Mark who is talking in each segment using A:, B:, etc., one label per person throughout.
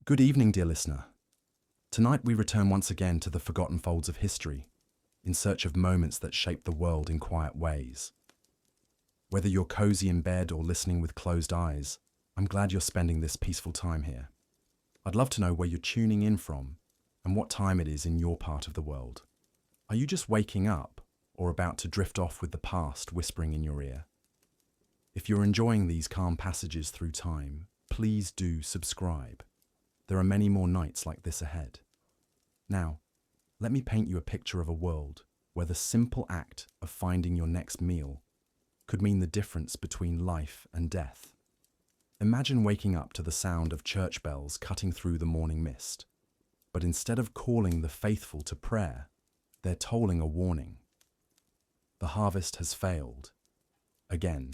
A: Good evening, dear listener. Tonight we return once again to the forgotten folds of history, in search of moments that shape the world in quiet ways. Whether you're cozy in bed or listening with closed eyes, I'm glad you're spending this peaceful time here. I'd love to know where you're tuning in from and what time it is in your part of the world. Are you just waking up or about to drift off with the past whispering in your ear? If you're enjoying these calm passages through time, please do subscribe. There are many more nights like this ahead. Now, let me paint you a picture of a world where the simple act of finding your next meal could mean the difference between life and death. Imagine waking up to the sound of church bells cutting through the morning mist. But instead of calling the faithful to prayer, they're tolling a warning. The harvest has failed. Again.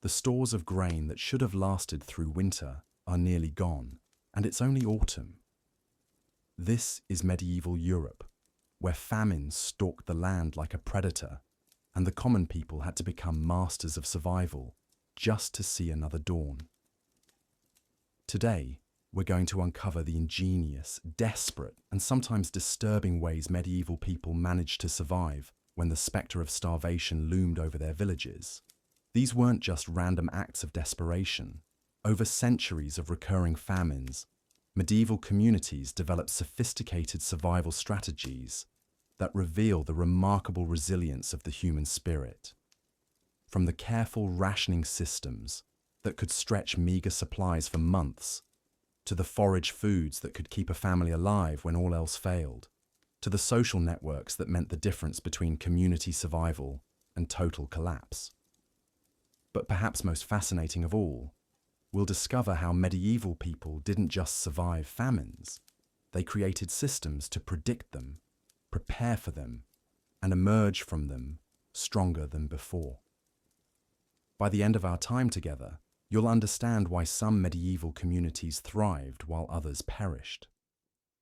A: The stores of grain that should have lasted through winter are nearly gone, and it's only autumn. This is medieval Europe, where famine stalked the land like a predator, and the common people had to become masters of survival just to see another dawn. Today, we're going to uncover the ingenious, desperate, and sometimes disturbing ways medieval people managed to survive when the spectre of starvation loomed over their villages. These weren't just random acts of desperation. Over centuries of recurring famines, medieval communities developed sophisticated survival strategies that reveal the remarkable resilience of the human spirit. From the careful rationing systems that could stretch meager supplies for months, to the forage foods that could keep a family alive when all else failed, to the social networks that meant the difference between community survival and total collapse. But perhaps most fascinating of all, we'll discover how medieval people didn't just survive famines. They created systems to predict them, prepare for them, and emerge from them stronger than before. By the end of our time together, you'll understand why some medieval communities thrived while others perished,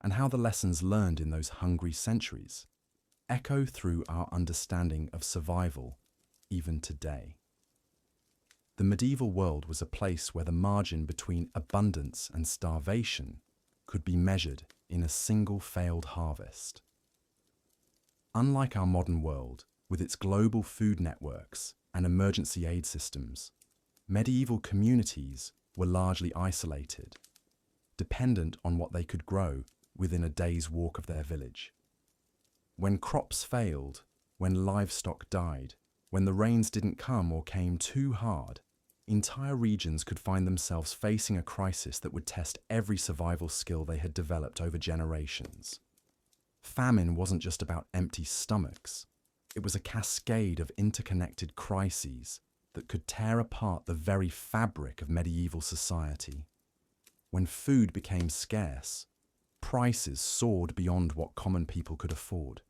A: and how the lessons learned in those hungry centuries echo through our understanding of survival even today. The medieval world was a place where the margin between abundance and starvation could be measured in a single failed harvest. Unlike our modern world, with its global food networks and emergency aid systems, medieval communities were largely isolated, dependent on what they could grow within a day's walk of their village. When crops failed, when livestock died, when the rains didn't come or came too hard, entire regions could find themselves facing a crisis that would test every survival skill they had developed over generations. Famine wasn't just about empty stomachs. It was a cascade of interconnected crises that could tear apart the very fabric of medieval society. When food became scarce, prices soared beyond what common people could afford.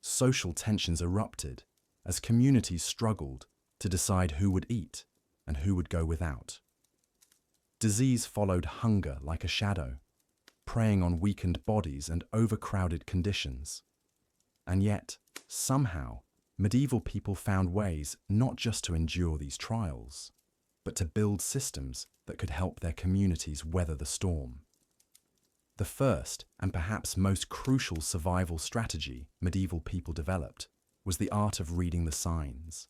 A: Social tensions erupted as communities struggled to decide who would eat and who would go without. Disease followed hunger like a shadow, preying on weakened bodies and overcrowded conditions. And yet, somehow, medieval people found ways not just to endure these trials, but to build systems that could help their communities weather the storm. The first, and perhaps most crucial survival strategy medieval people developed was the art of reading the signs.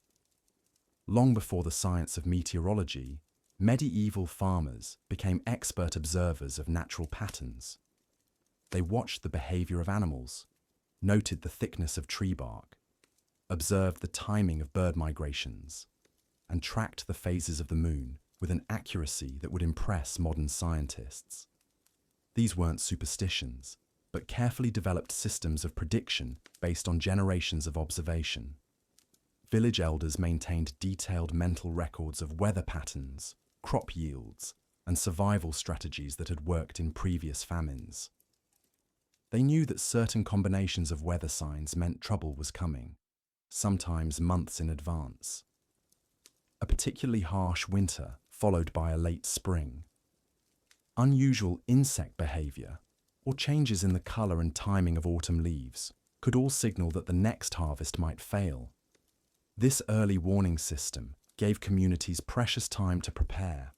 A: Long before the science of meteorology, medieval farmers became expert observers of natural patterns. They watched the behavior of animals, noted the thickness of tree bark, observed the timing of bird migrations, and tracked the phases of the moon with an accuracy that would impress modern scientists. These weren't superstitions, but carefully developed systems of prediction based on generations of observation. Village elders maintained detailed mental records of weather patterns, crop yields, and survival strategies that had worked in previous famines. They knew that certain combinations of weather signs meant trouble was coming, sometimes months in advance. A particularly harsh winter followed by a late spring. Unusual insect behavior, or changes in the color and timing of autumn leaves, could all signal that the next harvest might fail. This early warning system gave communities precious time to prepare.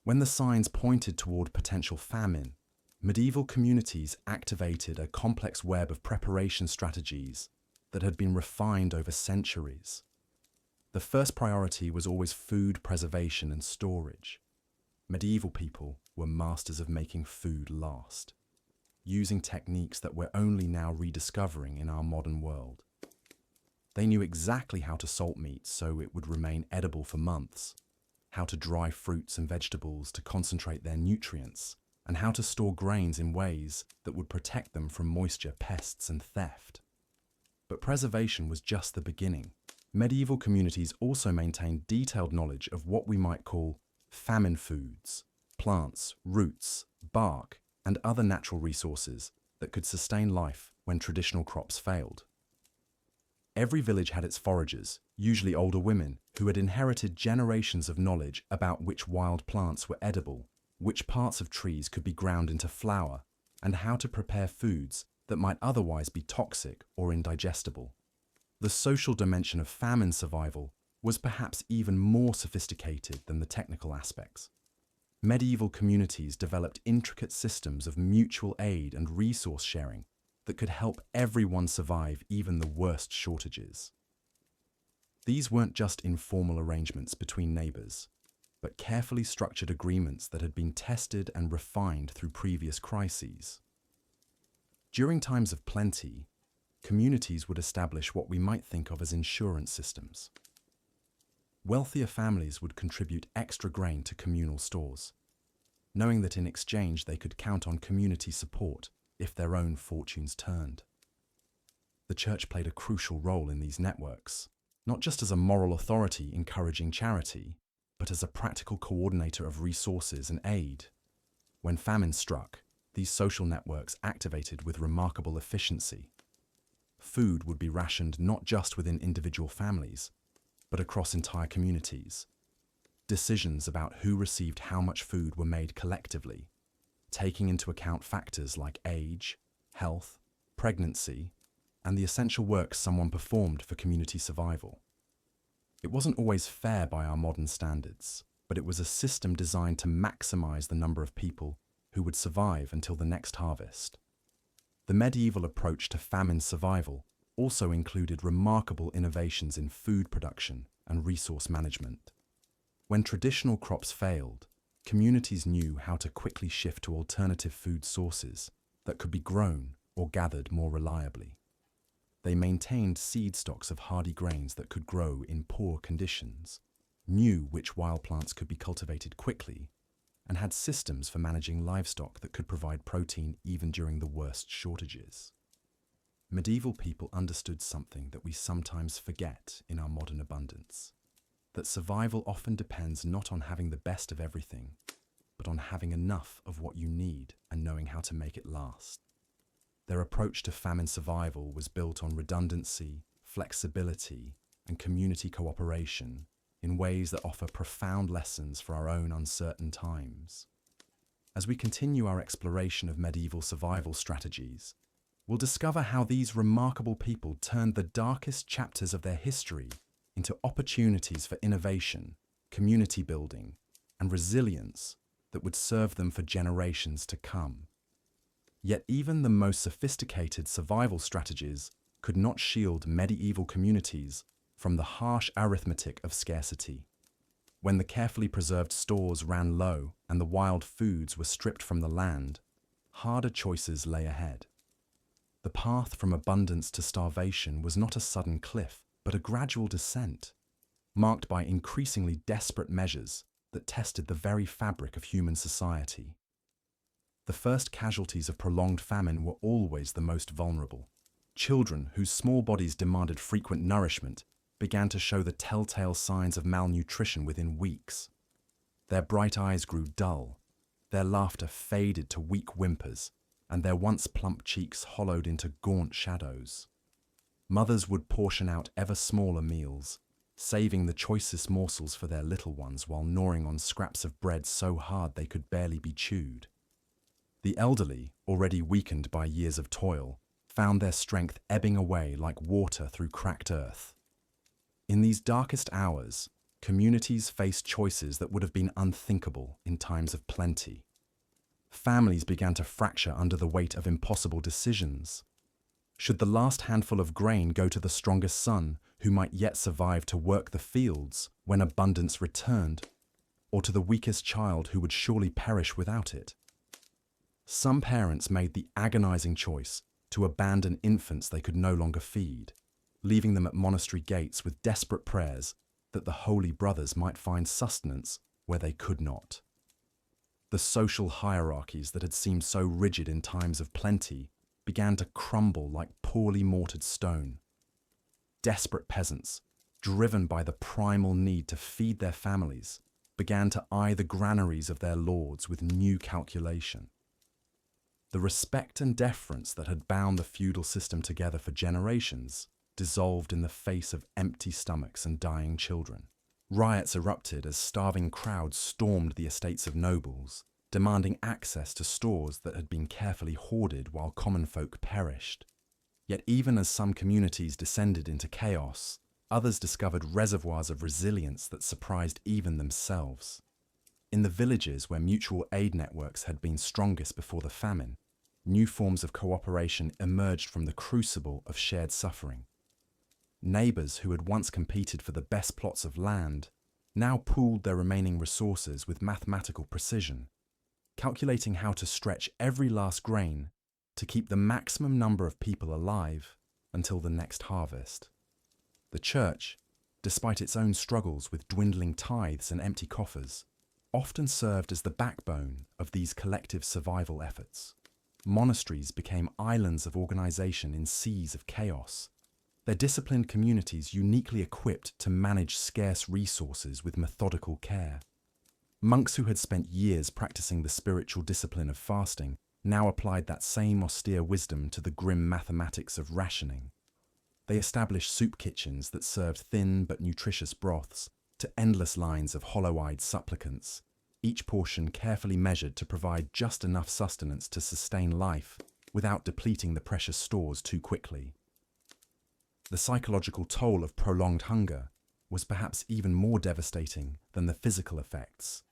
A: When the signs pointed toward potential famine, medieval communities activated a complex web of preparation strategies that had been refined over centuries. The first priority was always food preservation and storage. Medieval people were masters of making food last, using techniques that we're only now rediscovering in our modern world. They knew exactly how to salt meat so it would remain edible for months, how to dry fruits and vegetables to concentrate their nutrients, and how to store grains in ways that would protect them from moisture, pests, and theft. But preservation was just the beginning. Medieval communities also maintained detailed knowledge of what we might call famine foods, plants, roots, bark, and other natural resources that could sustain life when traditional crops failed. Every village had its foragers, usually older women, who had inherited generations of knowledge about which wild plants were edible, which parts of trees could be ground into flour, and how to prepare foods that might otherwise be toxic or indigestible. The social dimension of famine survival was perhaps even more sophisticated than the technical aspects. Medieval communities developed intricate systems of mutual aid and resource sharing that could help everyone survive even the worst shortages. These weren't just informal arrangements between neighbors, but carefully structured agreements that had been tested and refined through previous crises. During times of plenty, communities would establish what we might think of as insurance systems. Wealthier families would contribute extra grain to communal stores, knowing that in exchange they could count on community support if their own fortunes turned. The church played a crucial role in these networks, not just as a moral authority encouraging charity, but as a practical coordinator of resources and aid. When famine struck, these social networks activated with remarkable efficiency. Food would be rationed not just within individual families, but across entire communities. Decisions about who received how much food were made collectively, taking into account factors like age, health, pregnancy, and the essential work someone performed for community survival. It wasn't always fair by our modern standards, but it was a system designed to maximize the number of people who would survive until the next harvest. The medieval approach to famine survival also included remarkable innovations in food production and resource management. When traditional crops failed, communities knew how to quickly shift to alternative food sources that could be grown or gathered more reliably. They maintained seed stocks of hardy grains that could grow in poor conditions, knew which wild plants could be cultivated quickly, and had systems for managing livestock that could provide protein even during the worst shortages. Medieval people understood something that we sometimes forget in our modern abundance, that survival often depends not on having the best of everything, but on having enough of what you need and knowing how to make it last. Their approach to famine survival was built on redundancy, flexibility, and community cooperation in ways that offer profound lessons for our own uncertain times. As we continue our exploration of medieval survival strategies, we'll discover how these remarkable people turned the darkest chapters of their history into opportunities for innovation, community building, and resilience that would serve them for generations to come. Yet even the most sophisticated survival strategies could not shield medieval communities from the harsh arithmetic of scarcity. When the carefully preserved stores ran low and the wild foods were stripped from the land, harder choices lay ahead. The path from abundance to starvation was not a sudden cliff, but a gradual descent, marked by increasingly desperate measures that tested the very fabric of human society. The first casualties of prolonged famine were always the most vulnerable. Children whose small bodies demanded frequent nourishment began to show the telltale signs of malnutrition within weeks. Their bright eyes grew dull, their laughter faded to weak whimpers, and their once plump cheeks hollowed into gaunt shadows. Mothers would portion out ever smaller meals, saving the choicest morsels for their little ones while gnawing on scraps of bread so hard they could barely be chewed. The elderly, already weakened by years of toil, found their strength ebbing away like water through cracked earth. In these darkest hours, communities faced choices that would have been unthinkable in times of plenty. Families began to fracture under the weight of impossible decisions. Should the last handful of grain go to the strongest son, who might yet survive to work the fields when abundance returned, or to the weakest child who would surely perish without it? Some parents made the agonizing choice to abandon infants they could no longer feed, leaving them at monastery gates with desperate prayers that the holy brothers might find sustenance where they could not. The social hierarchies that had seemed so rigid in times of plenty began to crumble like poorly mortared stone. Desperate peasants, driven by the primal need to feed their families, began to eye the granaries of their lords with new calculation. The respect and deference that had bound the feudal system together for generations dissolved in the face of empty stomachs and dying children. Riots erupted as starving crowds stormed the estates of nobles, demanding access to stores that had been carefully hoarded while common folk perished. Yet even as some communities descended into chaos, others discovered reservoirs of resilience that surprised even themselves. In the villages where mutual aid networks had been strongest before the famine, new forms of cooperation emerged from the crucible of shared suffering. Neighbours who had once competed for the best plots of land now pooled their remaining resources with mathematical precision, calculating how to stretch every last grain to keep the maximum number of people alive until the next harvest. The church, despite its own struggles with dwindling tithes and empty coffers, often served as the backbone of these collective survival efforts. Monasteries became islands of organization in seas of chaos, their disciplined communities uniquely equipped to manage scarce resources with methodical care. Monks who had spent years practicing the spiritual discipline of fasting now applied that same austere wisdom to the grim mathematics of rationing. They established soup kitchens that served thin but nutritious broths to endless lines of hollow-eyed supplicants, each portion carefully measured to provide just enough sustenance to sustain life without depleting the precious stores too quickly. The psychological toll of prolonged hunger was perhaps even more devastating than the physical effects.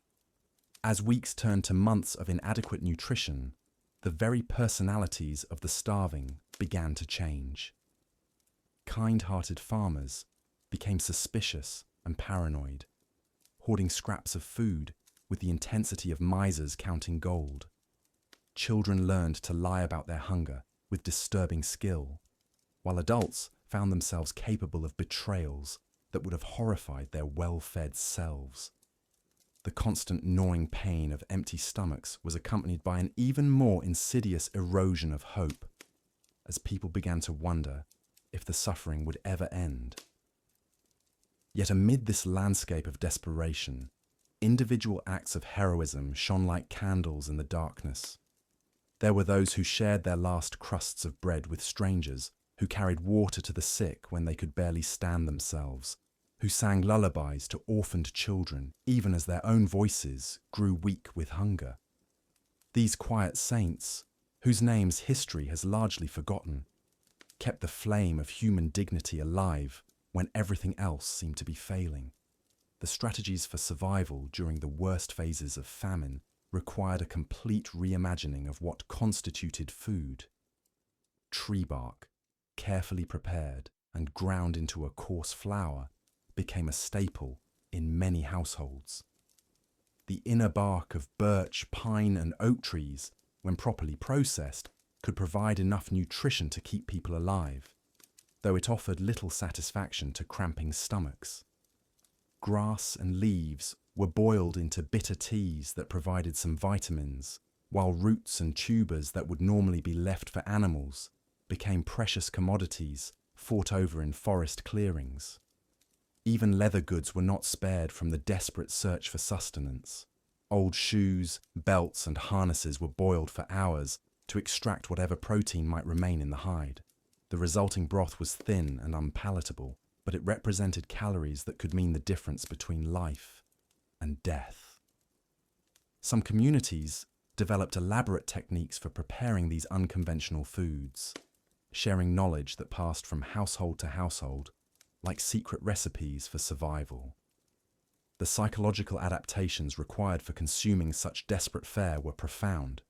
A: As weeks turned to months of inadequate nutrition, the very personalities of the starving began to change. Kind-hearted farmers became suspicious and paranoid, hoarding scraps of food with the intensity of misers counting gold. Children learned to lie about their hunger with disturbing skill, while adults found themselves capable of betrayals that would have horrified their well-fed selves. The constant gnawing pain of empty stomachs was accompanied by an even more insidious erosion of hope, as people began to wonder if the suffering would ever end. Yet amid this landscape of desperation, individual acts of heroism shone like candles in the darkness. There were those who shared their last crusts of bread with strangers, who carried water to the sick when they could barely stand themselves, who sang lullabies to orphaned children even as their own voices grew weak with hunger. These quiet saints, whose names history has largely forgotten, kept the flame of human dignity alive when everything else seemed to be failing. The strategies for survival during the worst phases of famine required a complete reimagining of what constituted food. Tree bark, carefully prepared and ground into a coarse flour, became a staple in many households. The inner bark of birch, pine and oak trees, when properly processed, could provide enough nutrition to keep people alive, though it offered little satisfaction to cramping stomachs. Grass and leaves were boiled into bitter teas that provided some vitamins, while roots and tubers that would normally be left for animals became precious commodities fought over in forest clearings. Even leather goods were not spared from the desperate search for sustenance. Old shoes, belts and harnesses were boiled for hours to extract whatever protein might remain in the hide. The resulting broth was thin and unpalatable, but it represented calories that could mean the difference between life and death. Some communities developed elaborate techniques for preparing these unconventional foods, sharing knowledge that passed from household to household, like secret recipes for survival. The psychological adaptations required for consuming such desperate fare were profound.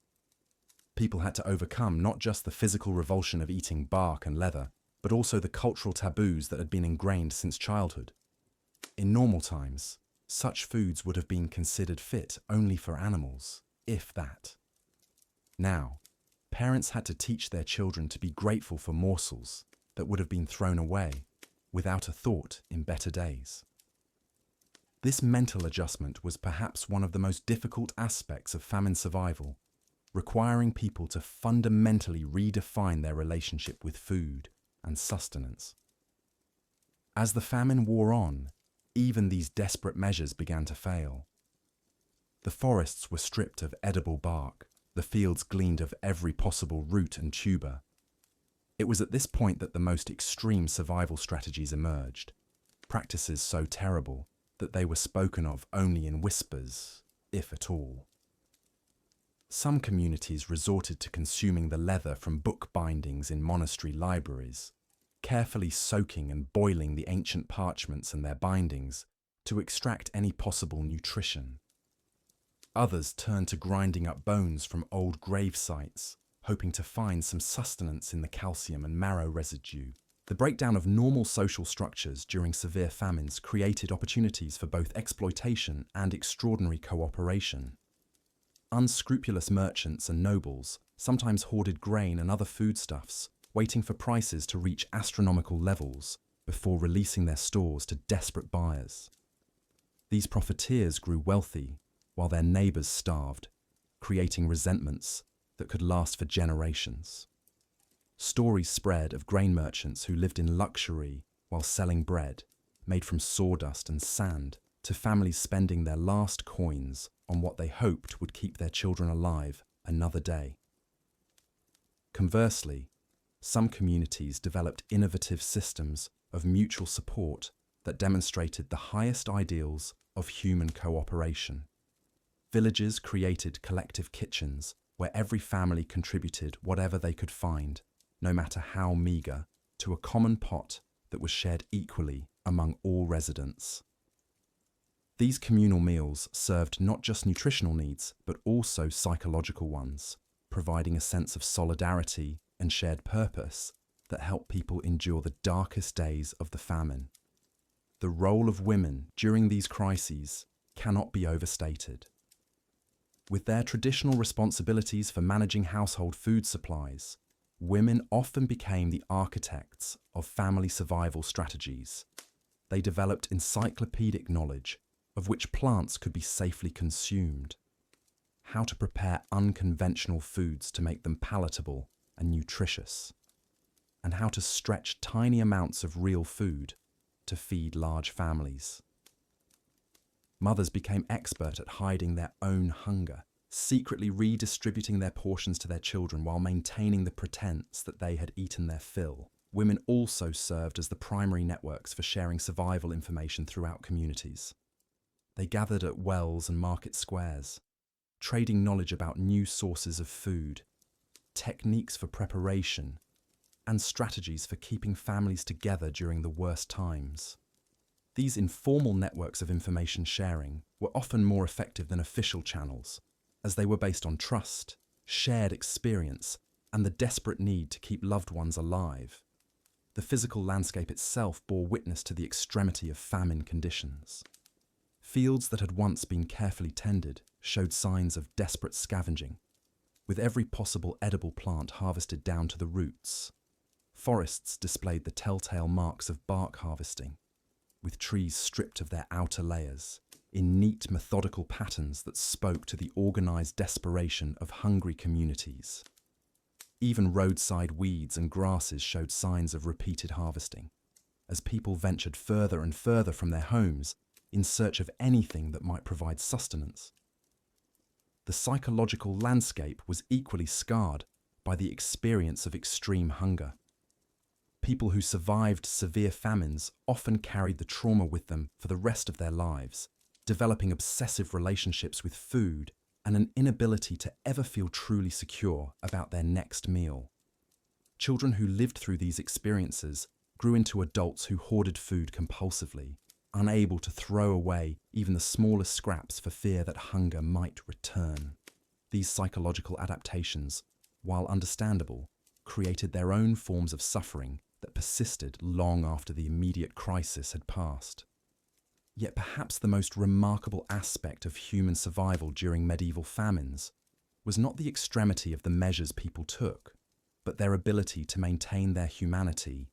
A: People had to overcome not just the physical revulsion of eating bark and leather, but also the cultural taboos that had been ingrained since childhood. In normal times, such foods would have been considered fit only for animals, if that. Now, parents had to teach their children to be grateful for morsels that would have been thrown away without a thought in better days. This mental adjustment was perhaps one of the most difficult aspects of famine survival, requiring people to fundamentally redefine their relationship with food and sustenance. As the famine wore on, even these desperate measures began to fail. The forests were stripped of edible bark, the fields gleaned of every possible root and tuber. It was at this point that the most extreme survival strategies emerged, practices so terrible that they were spoken of only in whispers, if at all. Some communities resorted to consuming the leather from book bindings in monastery libraries, carefully soaking and boiling the ancient parchments and their bindings to extract any possible nutrition. Others turned to grinding up bones from old grave sites, hoping to find some sustenance in the calcium and marrow residue. The breakdown of normal social structures during severe famines created opportunities for both exploitation and extraordinary cooperation. Unscrupulous merchants and nobles sometimes hoarded grain and other foodstuffs, waiting for prices to reach astronomical levels before releasing their stores to desperate buyers. These profiteers grew wealthy while their neighbours starved, creating resentments that could last for generations. Stories spread of grain merchants who lived in luxury while selling bread, made from sawdust and sand, to families spending their last coins on what they hoped would keep their children alive another day. Conversely, some communities developed innovative systems of mutual support that demonstrated the highest ideals of human cooperation. Villages created collective kitchens where every family contributed whatever they could find, no matter how meagre, to a common pot that was shared equally among all residents. These communal meals served not just nutritional needs, but also psychological ones, providing a sense of solidarity and shared purpose that helped people endure the darkest days of the famine. The role of women during these crises cannot be overstated. With their traditional responsibilities for managing household food supplies, women often became the architects of family survival strategies. They developed encyclopedic knowledge of which plants could be safely consumed, how to prepare unconventional foods to make them palatable and nutritious, and how to stretch tiny amounts of real food to feed large families. Mothers became expert at hiding their own hunger, secretly redistributing their portions to their children while maintaining the pretense that they had eaten their fill. Women also served as the primary networks for sharing survival information throughout communities. They gathered at wells and market squares, trading knowledge about new sources of food, techniques for preparation, and strategies for keeping families together during the worst times. These informal networks of information sharing were often more effective than official channels, as they were based on trust, shared experience, and the desperate need to keep loved ones alive. The physical landscape itself bore witness to the extremity of famine conditions. Fields that had once been carefully tended showed signs of desperate scavenging, with every possible edible plant harvested down to the roots. Forests displayed the telltale marks of bark harvesting, with trees stripped of their outer layers, in neat methodical patterns that spoke to the organized desperation of hungry communities. Even roadside weeds and grasses showed signs of repeated harvesting, as people ventured further and further from their homes in search of anything that might provide sustenance. The psychological landscape was equally scarred by the experience of extreme hunger. People who survived severe famines often carried the trauma with them for the rest of their lives, developing obsessive relationships with food and an inability to ever feel truly secure about their next meal. Children who lived through these experiences grew into adults who hoarded food compulsively, unable to throw away even the smallest scraps for fear that hunger might return. These psychological adaptations, while understandable, created their own forms of suffering that persisted long after the immediate crisis had passed. Yet perhaps the most remarkable aspect of human survival during medieval famines was not the extremity of the measures people took, but their ability to maintain their humanity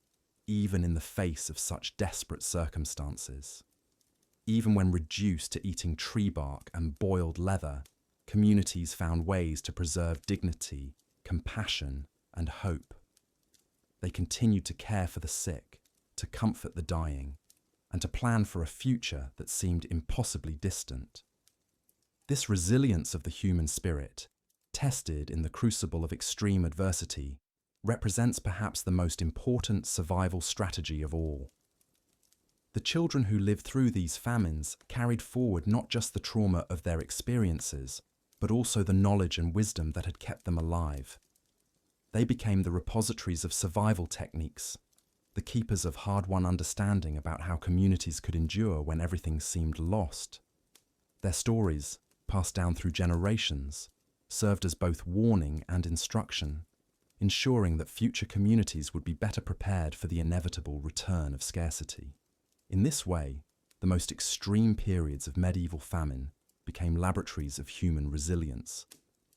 A: even in the face of such desperate circumstances. Even when reduced to eating tree bark and boiled leather, communities found ways to preserve dignity, compassion, and hope. They continued to care for the sick, to comfort the dying, and to plan for a future that seemed impossibly distant. This resilience of the human spirit, tested in the crucible of extreme adversity, represents perhaps the most important survival strategy of all. The children who lived through these famines carried forward not just the trauma of their experiences, but also the knowledge and wisdom that had kept them alive. They became the repositories of survival techniques, the keepers of hard-won understanding about how communities could endure when everything seemed lost. Their stories, passed down through generations, served as both warning and instruction, ensuring that future communities would be better prepared for the inevitable return of scarcity. In this way, the most extreme periods of medieval famine became laboratories of human resilience,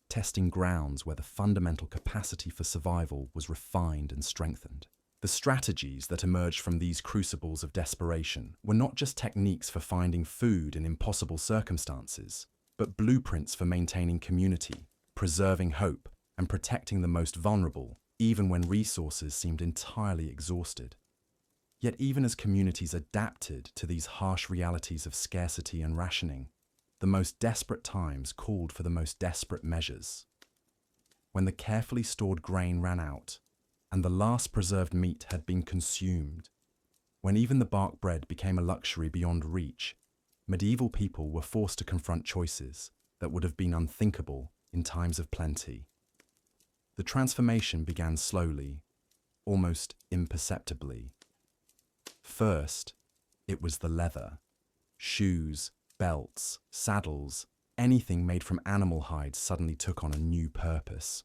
A: testing grounds where the fundamental capacity for survival was refined and strengthened. The strategies that emerged from these crucibles of desperation were not just techniques for finding food in impossible circumstances, but blueprints for maintaining community, preserving hope, and protecting the most vulnerable, even when resources seemed entirely exhausted. Yet even as communities adapted to these harsh realities of scarcity and rationing, the most desperate times called for the most desperate measures. When the carefully stored grain ran out, and the last preserved meat had been consumed, when even the bark bread became a luxury beyond reach, medieval people were forced to confront choices that would have been unthinkable in times of plenty. The transformation began slowly, almost imperceptibly. First, it was the leather. Shoes, belts, saddles, anything made from animal hides suddenly took on a new purpose.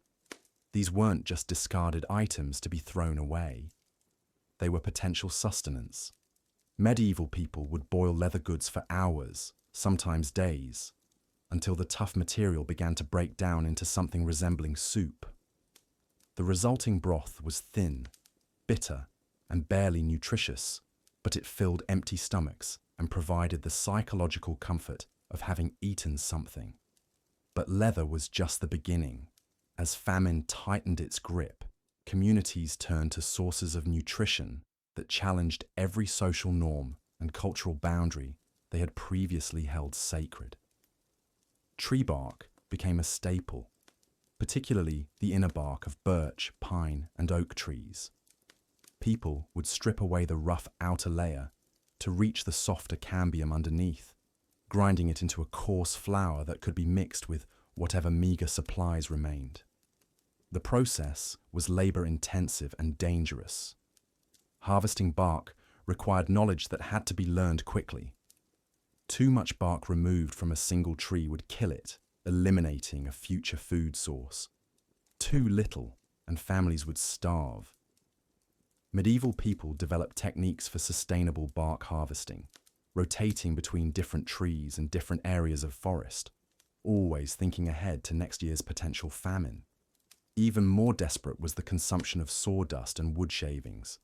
A: These weren't just discarded items to be thrown away. They were potential sustenance. Medieval people would boil leather goods for hours, sometimes days, until the tough material began to break down into something resembling soup. The resulting broth was thin, bitter, and barely nutritious, but it filled empty stomachs and provided the psychological comfort of having eaten something. But leather was just the beginning. As famine tightened its grip, communities turned to sources of nutrition that challenged every social norm and cultural boundary they had previously held sacred. Tree bark became a staple, particularly the inner bark of birch, pine, and oak trees. People would strip away the rough outer layer to reach the softer cambium underneath, grinding it into a coarse flour that could be mixed with whatever meager supplies remained. The process was labor-intensive and dangerous. Harvesting bark required knowledge that had to be learned quickly. Too much bark removed from a single tree would kill it, eliminating a future food source. Too little, and families would starve. Medieval people developed techniques for sustainable bark harvesting, rotating between different trees and different areas of forest, always thinking ahead to next year's potential famine. Even more desperate was the consumption of sawdust and wood shavings.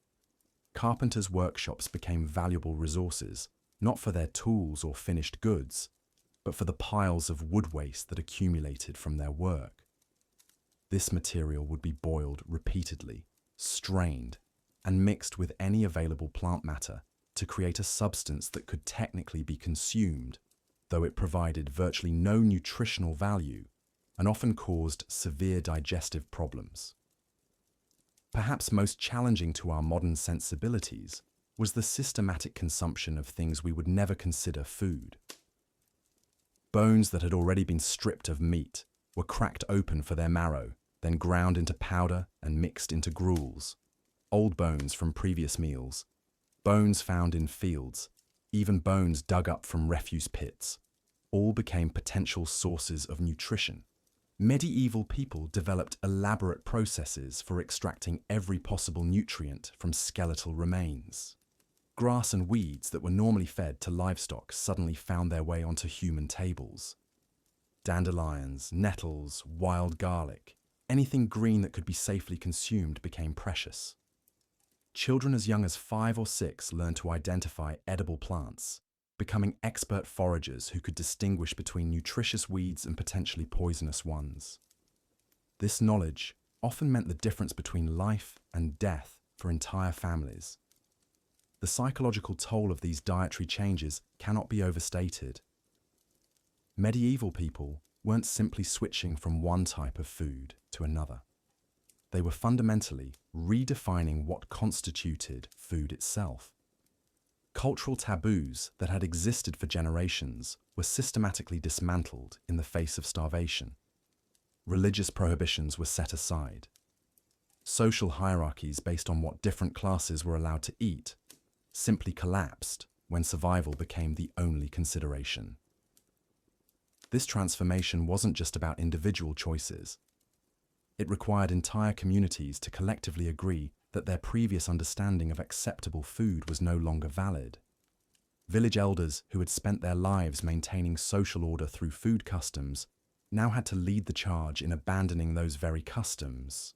A: Carpenters' workshops became valuable resources, not for their tools or finished goods, but for the piles of wood waste that accumulated from their work. This material would be boiled repeatedly, strained, and mixed with any available plant matter to create a substance that could technically be consumed, though it provided virtually no nutritional value and often caused severe digestive problems. Perhaps most challenging to our modern sensibilities was the systematic consumption of things we would never consider food. Bones that had already been stripped of meat were cracked open for their marrow, then ground into powder and mixed into gruels. Old bones from previous meals, bones found in fields, even bones dug up from refuse pits, all became potential sources of nutrition. Medieval people developed elaborate processes for extracting every possible nutrient from skeletal remains. Grass and weeds that were normally fed to livestock suddenly found their way onto human tables. Dandelions, nettles, wild garlic, anything green that could be safely consumed became precious. Children as young as 5 or 6 learned to identify edible plants, becoming expert foragers who could distinguish between nutritious weeds and potentially poisonous ones. This knowledge often meant the difference between life and death for entire families. The psychological toll of these dietary changes cannot be overstated. Medieval people weren't simply switching from one type of food to another. They were fundamentally redefining what constituted food itself. Cultural taboos that had existed for generations were systematically dismantled in the face of starvation. Religious prohibitions were set aside. Social hierarchies based on what different classes were allowed to eat simply collapsed when survival became the only consideration. This transformation wasn't just about individual choices. It required entire communities to collectively agree that their previous understanding of acceptable food was no longer valid. Village elders who had spent their lives maintaining social order through food customs now had to lead the charge in abandoning those very customs.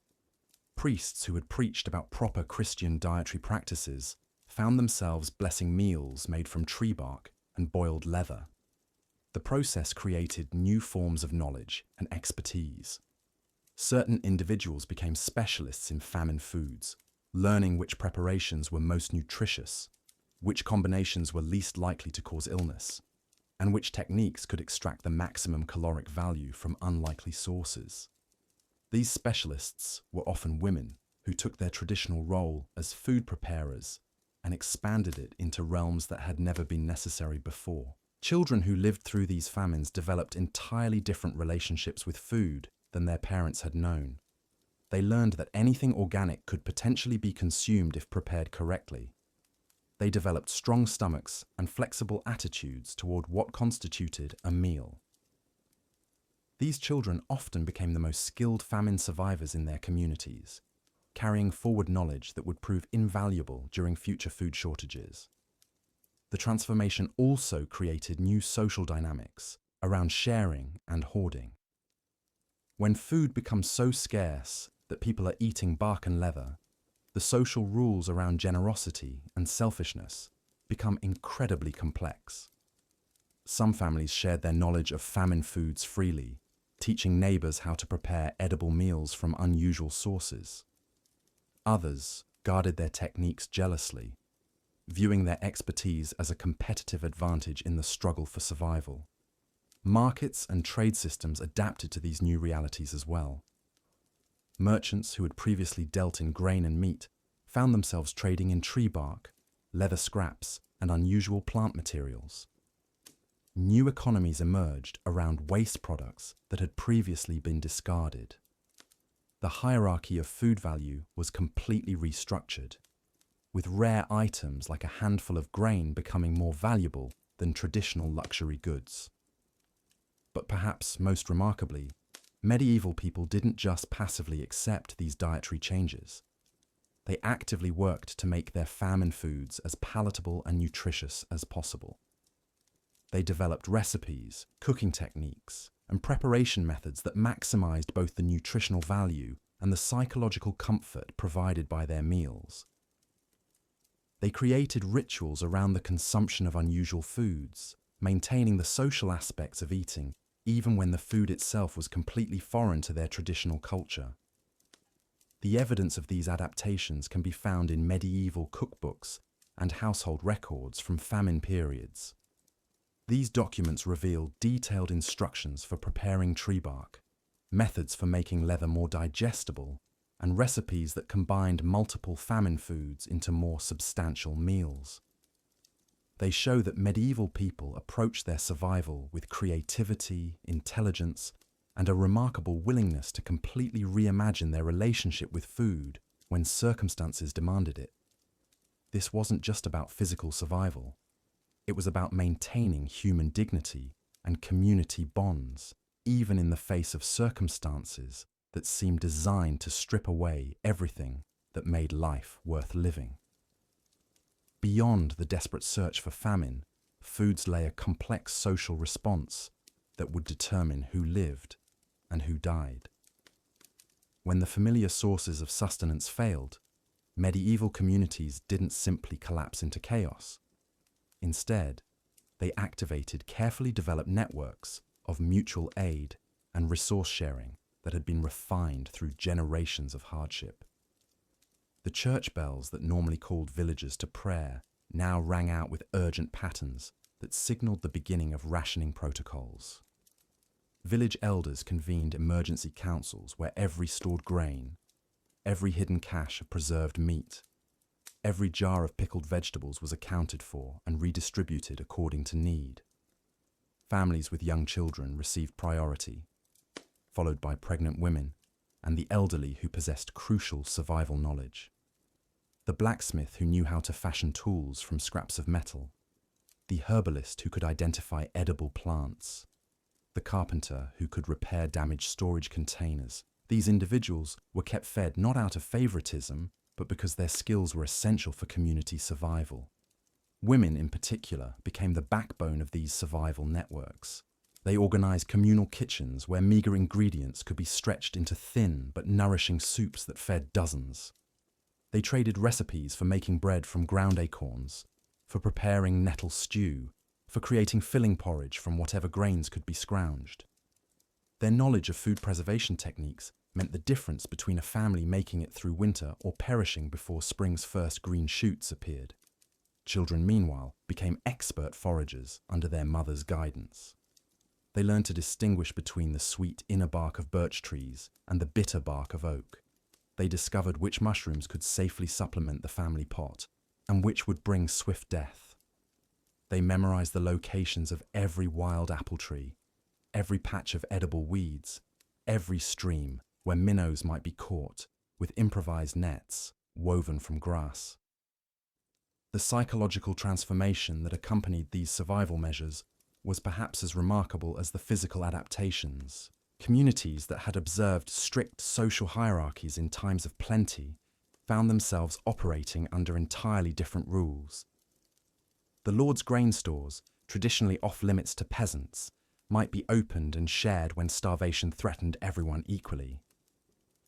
A: Priests who had preached about proper Christian dietary practices found themselves blessing meals made from tree bark and boiled leather. The process created new forms of knowledge and expertise. Certain individuals became specialists in famine foods, learning which preparations were most nutritious, which combinations were least likely to cause illness, and which techniques could extract the maximum caloric value from unlikely sources. These specialists were often women who took their traditional role as food preparers and expanded it into realms that had never been necessary before. Children who lived through these famines developed entirely different relationships with food than their parents had known. They learned that anything organic could potentially be consumed if prepared correctly. They developed strong stomachs and flexible attitudes toward what constituted a meal. These children often became the most skilled famine survivors in their communities, carrying forward knowledge that would prove invaluable during future food shortages. The transformation also created new social dynamics around sharing and hoarding. When food becomes so scarce that people are eating bark and leather, the social rules around generosity and selfishness become incredibly complex. Some families shared their knowledge of famine foods freely, teaching neighbors how to prepare edible meals from unusual sources. Others guarded their techniques jealously, viewing their expertise as a competitive advantage in the struggle for survival. Markets and trade systems adapted to these new realities as well. Merchants who had previously dealt in grain and meat found themselves trading in tree bark, leather scraps, and unusual plant materials. New economies emerged around waste products that had previously been discarded. The hierarchy of food value was completely restructured, with rare items like a handful of grain becoming more valuable than traditional luxury goods. But perhaps most remarkably, medieval people didn't just passively accept these dietary changes. They actively worked to make their famine foods as palatable and nutritious as possible. They developed recipes, cooking techniques, and preparation methods that maximized both the nutritional value and the psychological comfort provided by their meals. They created rituals around the consumption of unusual foods, maintaining the social aspects of eating even when the food itself was completely foreign to their traditional culture. The evidence of these adaptations can be found in medieval cookbooks and household records from famine periods. These documents reveal detailed instructions for preparing tree bark, methods for making leather more digestible, and recipes that combined multiple famine foods into more substantial meals. They show that medieval people approached their survival with creativity, intelligence, and a remarkable willingness to completely reimagine their relationship with food when circumstances demanded it. This wasn't just about physical survival. It was about maintaining human dignity and community bonds, even in the face of circumstances that seemed designed to strip away everything that made life worth living. Beyond the desperate search for famine, foods lay a complex social response that would determine who lived and who died. When the familiar sources of sustenance failed, medieval communities didn't simply collapse into chaos. Instead, they activated carefully developed networks of mutual aid and resource sharing that had been refined through generations of hardship. The church bells that normally called villagers to prayer now rang out with urgent patterns that signaled the beginning of rationing protocols. Village elders convened emergency councils where every stored grain, every hidden cache of preserved meat, every jar of pickled vegetables was accounted for and redistributed according to need. Families with young children received priority, followed by pregnant women and the elderly who possessed crucial survival knowledge. The blacksmith who knew how to fashion tools from scraps of metal, the herbalist who could identify edible plants, the carpenter who could repair damaged storage containers. These individuals were kept fed not out of favoritism, but because their skills were essential for community survival. Women, in particular, became the backbone of these survival networks. They organized communal kitchens where meager ingredients could be stretched into thin but nourishing soups that fed dozens. They traded recipes for making bread from ground acorns, for preparing nettle stew, for creating filling porridge from whatever grains could be scrounged. Their knowledge of food preservation techniques meant the difference between a family making it through winter or perishing before spring's first green shoots appeared. Children, meanwhile, became expert foragers under their mother's guidance. They learned to distinguish between the sweet inner bark of birch trees and the bitter bark of oak. They discovered which mushrooms could safely supplement the family pot and which would bring swift death. They memorized the locations of every wild apple tree, every patch of edible weeds, every stream where minnows might be caught with improvised nets woven from grass. The psychological transformation that accompanied these survival measures was perhaps as remarkable as the physical adaptations. Communities that had observed strict social hierarchies in times of plenty found themselves operating under entirely different rules. The Lord's grain stores, traditionally off-limits to peasants, might be opened and shared when starvation threatened everyone equally.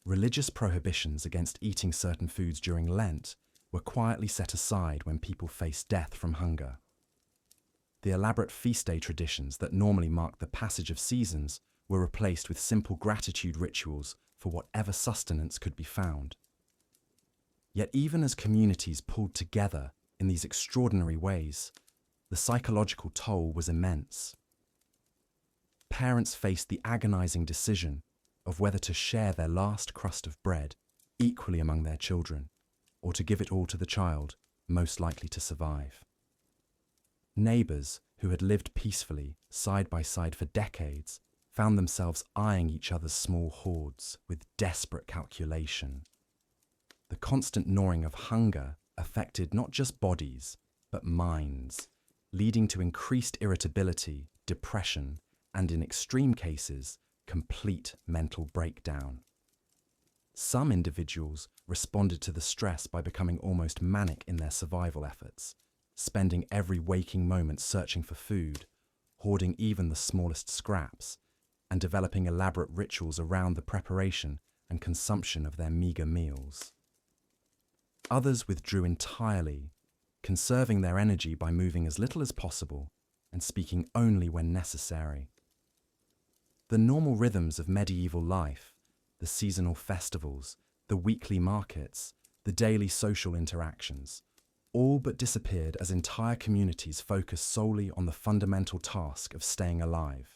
A: Religious prohibitions against eating certain foods during Lent were quietly set aside when people faced death from hunger. The elaborate feast day traditions that normally marked the passage of seasons were replaced with simple gratitude rituals for whatever sustenance could be found. Yet even as communities pulled together in these extraordinary ways, the psychological toll was immense. Parents faced the agonizing decision of whether to share their last crust of bread equally among their children, or to give it all to the child most likely to survive. Neighbors who had lived peacefully side by side for decades found themselves eyeing each other's small hoards with desperate calculation. The constant gnawing of hunger affected not just bodies, but minds, leading to increased irritability, depression, and in extreme cases, complete mental breakdown. Some individuals responded to the stress by becoming almost manic in their survival efforts, spending every waking moment searching for food, hoarding even the smallest scraps, and developing elaborate rituals around the preparation and consumption of their meager meals. Others withdrew entirely, conserving their energy by moving as little as possible and speaking only when necessary. The normal rhythms of medieval life, the seasonal festivals, the weekly markets, the daily social interactions, all but disappeared as entire communities focused solely on the fundamental task of staying alive.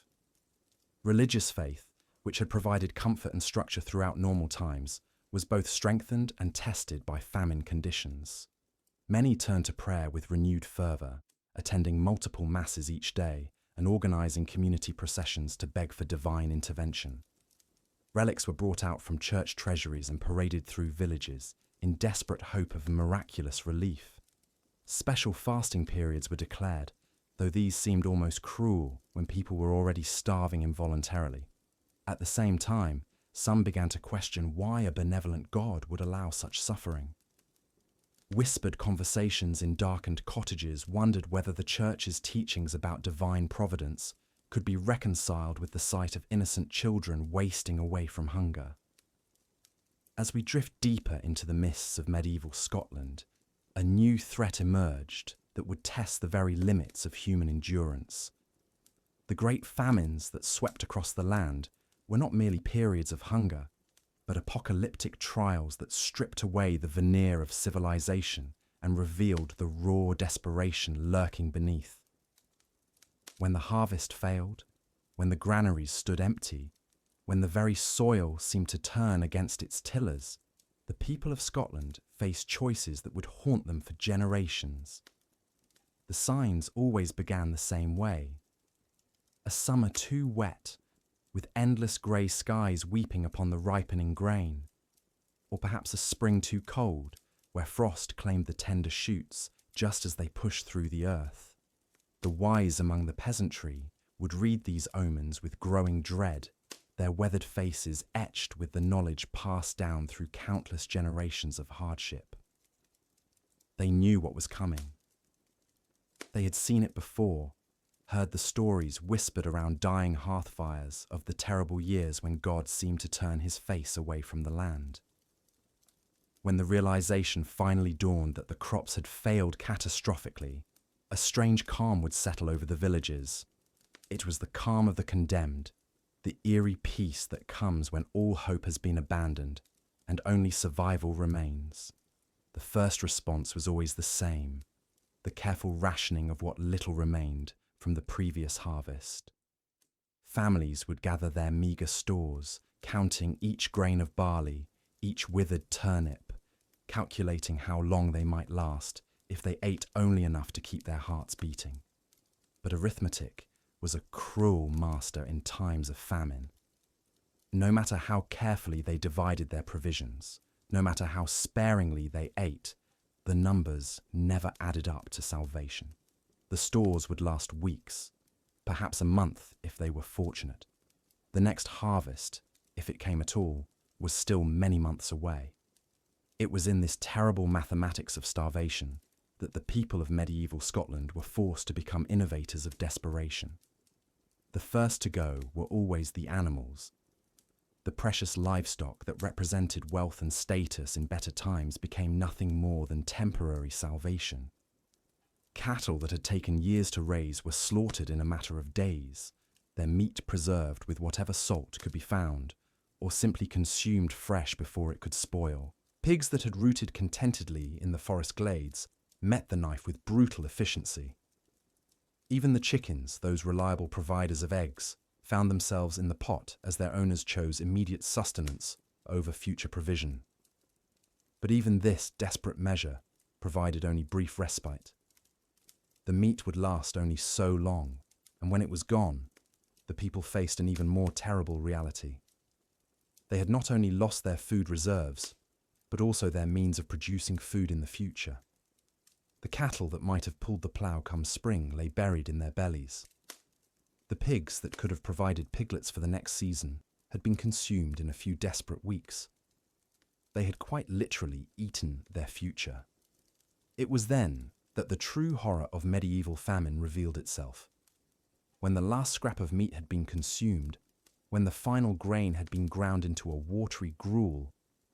A: Religious faith, which had provided comfort and structure throughout normal times, was both strengthened and tested by famine conditions. Many turned to prayer with renewed fervour, attending multiple masses each day and organising community processions to beg for divine intervention. Relics were brought out from church treasuries and paraded through villages in desperate hope of miraculous relief. Special fasting periods were declared, though these seemed almost cruel when people were already starving involuntarily. At the same time, some began to question why a benevolent God would allow such suffering. Whispered conversations in darkened cottages wondered whether the church's teachings about divine providence could be reconciled with the sight of innocent children wasting away from hunger. As we drift deeper into the mists of medieval Scotland, a new threat emerged that would test the very limits of human endurance. The great famines that swept across the land were not merely periods of hunger, but apocalyptic trials that stripped away the veneer of civilization and revealed the raw desperation lurking beneath. When the harvest failed, when the granaries stood empty, when the very soil seemed to turn against its tillers, the people of Scotland faced choices that would haunt them for generations. The signs always began the same way. A summer too wet, with endless grey skies weeping upon the ripening grain. Or perhaps a spring too cold, where frost claimed the tender shoots just as they pushed through the earth. The wise among the peasantry would read these omens with growing dread, their weathered faces etched with the knowledge passed down through countless generations of hardship. They knew what was coming. They had seen it before, heard the stories whispered around dying hearth fires of the terrible years when God seemed to turn his face away from the land. When the realization finally dawned that the crops had failed catastrophically, a strange calm would settle over the villages. It was the calm of the condemned, the eerie peace that comes when all hope has been abandoned and only survival remains. The first response was always the same, the careful rationing of what little remained from the previous harvest. Families would gather their meagre stores, counting each grain of barley, each withered turnip, calculating how long they might last if they ate only enough to keep their hearts beating. But arithmetic was a cruel master in times of famine. No matter how carefully they divided their provisions, no matter how sparingly they ate, the numbers never added up to salvation. The stores would last weeks, perhaps a month if they were fortunate. The next harvest, if it came at all, was still many months away. It was in this terrible mathematics of starvation that the people of medieval Scotland were forced to become innovators of desperation. The first to go were always the animals. The precious livestock that represented wealth and status in better times became nothing more than temporary salvation. Cattle that had taken years to raise were slaughtered in a matter of days, their meat preserved with whatever salt could be found, or simply consumed fresh before it could spoil. Pigs that had rooted contentedly in the forest glades met the knife with brutal efficiency. Even the chickens, those reliable providers of eggs, found themselves in the pot as their owners chose immediate sustenance over future provision. But even this desperate measure provided only brief respite. The meat would last only so long, and when it was gone, the people faced an even more terrible reality. They had not only lost their food reserves, but also their means of producing food in the future. The cattle that might have pulled the plough come spring lay buried in their bellies. The pigs that could have provided piglets for the next season had been consumed in a few desperate weeks. They had quite literally eaten their future. It was then that the true horror of medieval famine revealed itself. When the last scrap of meat had been consumed, when the final grain had been ground into a watery gruel,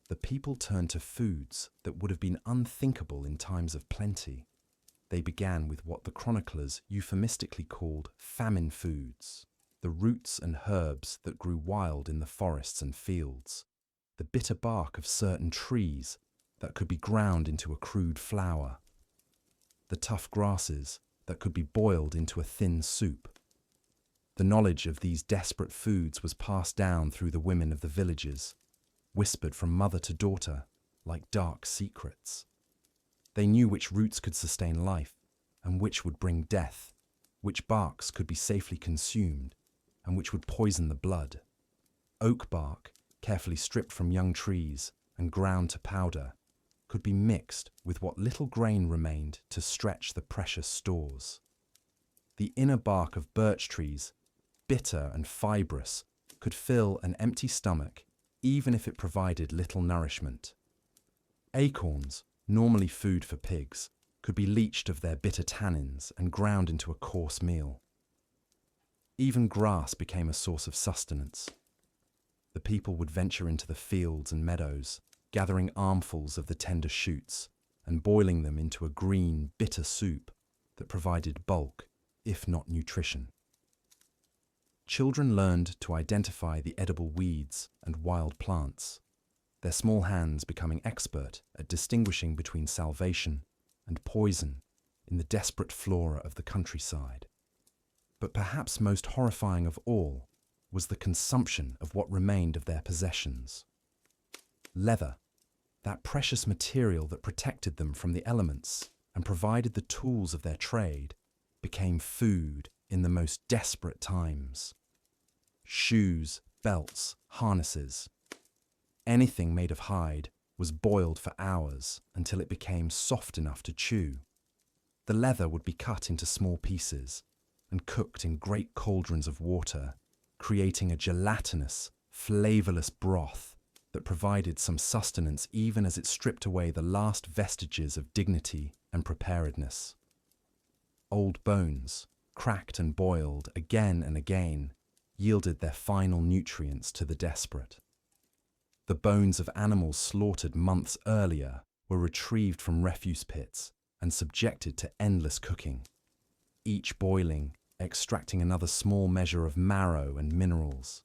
A: the people turned to foods that would have been unthinkable in times of plenty. They began with what the chroniclers euphemistically called famine foods, the roots and herbs that grew wild in the forests and fields, the bitter bark of certain trees that could be ground into a crude flour, the tough grasses that could be boiled into a thin soup. The knowledge of these desperate foods was passed down through the women of the villages, whispered from mother to daughter like dark secrets. They knew which roots could sustain life and which would bring death, which barks could be safely consumed and which would poison the blood. Oak bark, carefully stripped from young trees and ground to powder, could be mixed with what little grain remained to stretch the precious stores. The inner bark of birch trees, bitter and fibrous, could fill an empty stomach even if it provided little nourishment. Acorns, normally food for pigs, could be leached of their bitter tannins and ground into a coarse meal. Even grass became a source of sustenance. The people would venture into the fields and meadows, gathering armfuls of the tender shoots and boiling them into a green, bitter soup that provided bulk, if not nutrition. Children learned to identify the edible weeds and wild plants, their small hands becoming expert at distinguishing between salvation and poison in the desperate flora of the countryside. But perhaps most horrifying of all was the consumption of what remained of their possessions. Leather, that precious material that protected them from the elements and provided the tools of their trade, became food in the most desperate times. Shoes, belts, harnesses. Anything made of hide was boiled for hours until it became soft enough to chew. The leather would be cut into small pieces and cooked in great cauldrons of water, creating a gelatinous, flavourless broth that provided some sustenance even as it stripped away the last vestiges of dignity and preparedness. Old bones, cracked and boiled again and again, yielded their final nutrients to the desperate. The bones of animals slaughtered months earlier were retrieved from refuse pits and subjected to endless cooking, each boiling, extracting another small measure of marrow and minerals.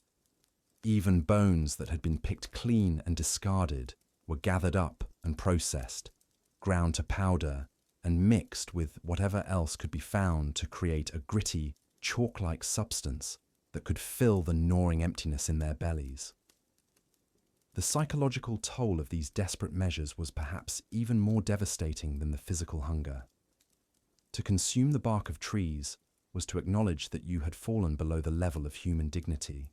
A: Even bones that had been picked clean and discarded were gathered up and processed, ground to powder, and mixed with whatever else could be found to create a gritty, chalk-like substance that could fill the gnawing emptiness in their bellies. The psychological toll of these desperate measures was perhaps even more devastating than the physical hunger. To consume the bark of trees was to acknowledge that you had fallen below the level of human dignity,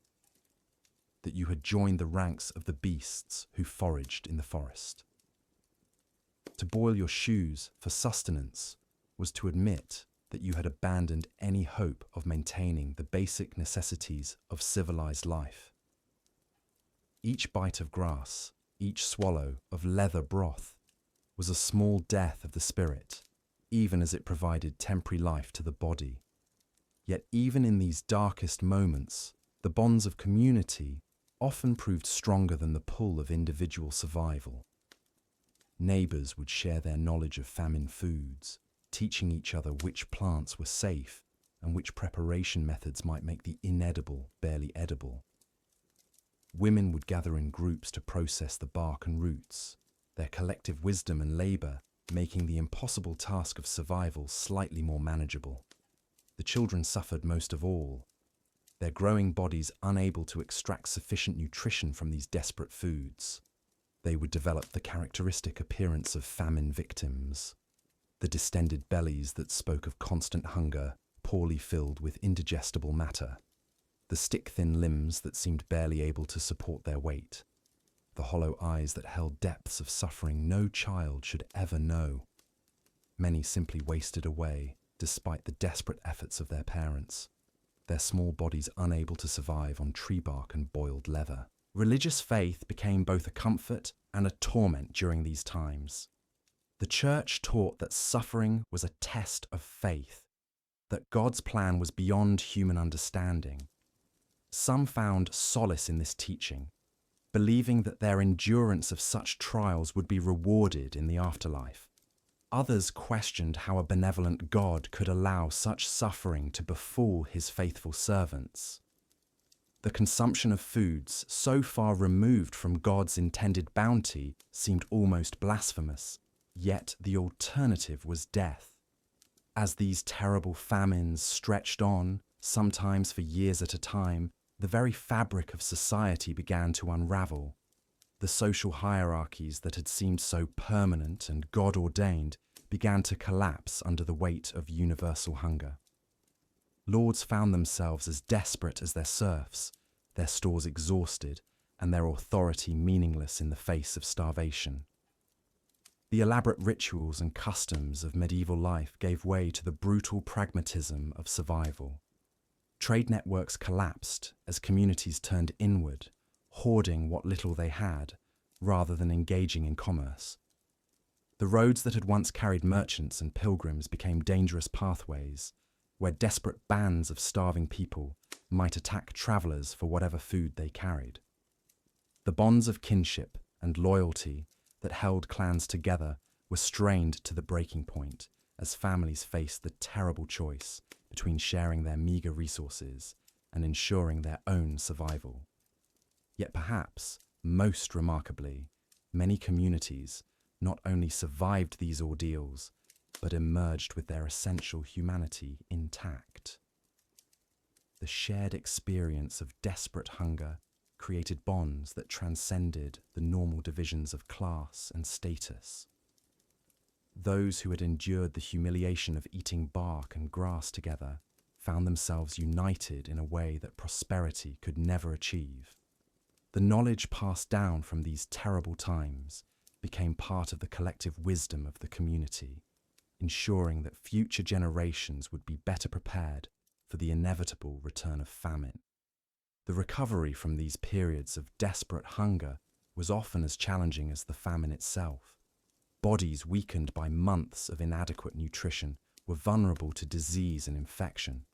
A: that you had joined the ranks of the beasts who foraged in the forest. To boil your shoes for sustenance was to admit that you had abandoned any hope of maintaining the basic necessities of civilized life. Each bite of grass, each swallow of leather broth, was a small death of the spirit, even as it provided temporary life to the body. Yet even in these darkest moments, the bonds of community often proved stronger than the pull of individual survival. Neighbours would share their knowledge of famine foods, teaching each other which plants were safe and which preparation methods might make the inedible barely edible. Women would gather in groups to process the bark and roots, their collective wisdom and labour making the impossible task of survival slightly more manageable. The children suffered most of all, their growing bodies unable to extract sufficient nutrition from these desperate foods. They would develop the characteristic appearance of famine victims, the distended bellies that spoke of constant hunger, poorly filled with indigestible matter, the stick-thin limbs that seemed barely able to support their weight, the hollow eyes that held depths of suffering no child should ever know. Many simply wasted away, despite the desperate efforts of their parents, their small bodies unable to survive on tree bark and boiled leather. Religious faith became both a comfort and a torment during these times. The church taught that suffering was a test of faith, that God's plan was beyond human understanding. Some found solace in this teaching, believing that their endurance of such trials would be rewarded in the afterlife. Others questioned how a benevolent God could allow such suffering to befall his faithful servants. The consumption of foods so far removed from God's intended bounty seemed almost blasphemous, yet the alternative was death. As these terrible famines stretched on, sometimes for years at a time, the very fabric of society began to unravel. The social hierarchies that had seemed so permanent and God-ordained began to collapse under the weight of universal hunger. Lords found themselves as desperate as their serfs, their stores exhausted, and their authority meaningless in the face of starvation. The elaborate rituals and customs of medieval life gave way to the brutal pragmatism of survival. Trade networks collapsed as communities turned inward, hoarding what little they had, rather than engaging in commerce. The roads that had once carried merchants and pilgrims became dangerous pathways, where desperate bands of starving people might attack travelers for whatever food they carried. The bonds of kinship and loyalty that held clans together were strained to the breaking point as families faced the terrible choice between sharing their meager resources and ensuring their own survival. Yet perhaps, most remarkably, many communities not only survived these ordeals, but emerged with their essential humanity intact. The shared experience of desperate hunger created bonds that transcended the normal divisions of class and status. Those who had endured the humiliation of eating bark and grass together found themselves united in a way that prosperity could never achieve. The knowledge passed down from these terrible times became part of the collective wisdom of the community, ensuring that future generations would be better prepared for the inevitable return of famine. The recovery from these periods of desperate hunger was often as challenging as the famine itself. Bodies weakened by months of inadequate nutrition were vulnerable to disease and infection.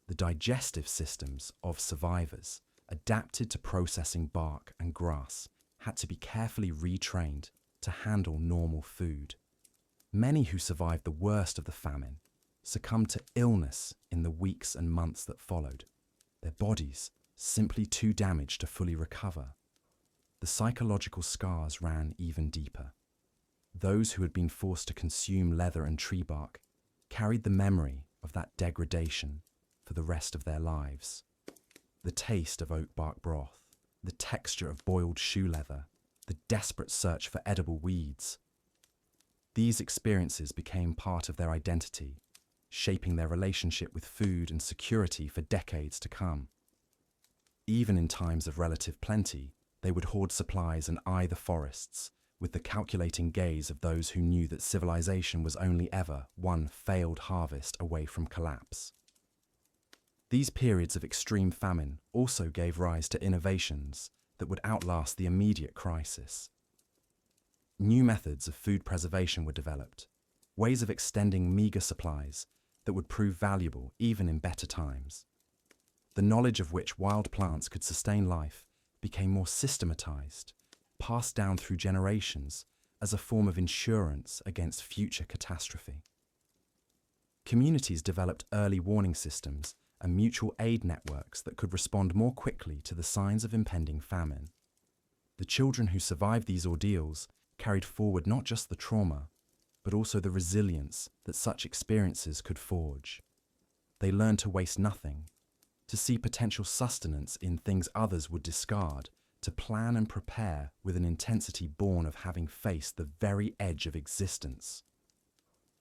A: The digestive systems of survivors, adapted to processing bark and grass, had to be carefully retrained to handle normal food. Many who survived the worst of the famine succumbed to illness in the weeks and months that followed, their bodies simply too damaged to fully recover. The psychological scars ran even deeper. Those who had been forced to consume leather and tree bark carried the memory of that degradation for the rest of their lives. The taste of oak bark broth, the texture of boiled shoe leather, the desperate search for edible weeds. These experiences became part of their identity, shaping their relationship with food and security for decades to come. Even in times of relative plenty, they would hoard supplies and eye the forests with the calculating gaze of those who knew that civilization was only ever one failed harvest away from collapse. These periods of extreme famine also gave rise to innovations that would outlast the immediate crisis. New methods of food preservation were developed, ways of extending meager supplies that would prove valuable even in better times. The knowledge of which wild plants could sustain life became more systematized, passed down through generations as a form of insurance against future catastrophe. Communities developed early warning systems and mutual aid networks that could respond more quickly to the signs of impending famine. The children who survived these ordeals carried forward not just the trauma, but also the resilience that such experiences could forge. They learned to waste nothing, to see potential sustenance in things others would discard, to plan and prepare with an intensity born of having faced the very edge of existence.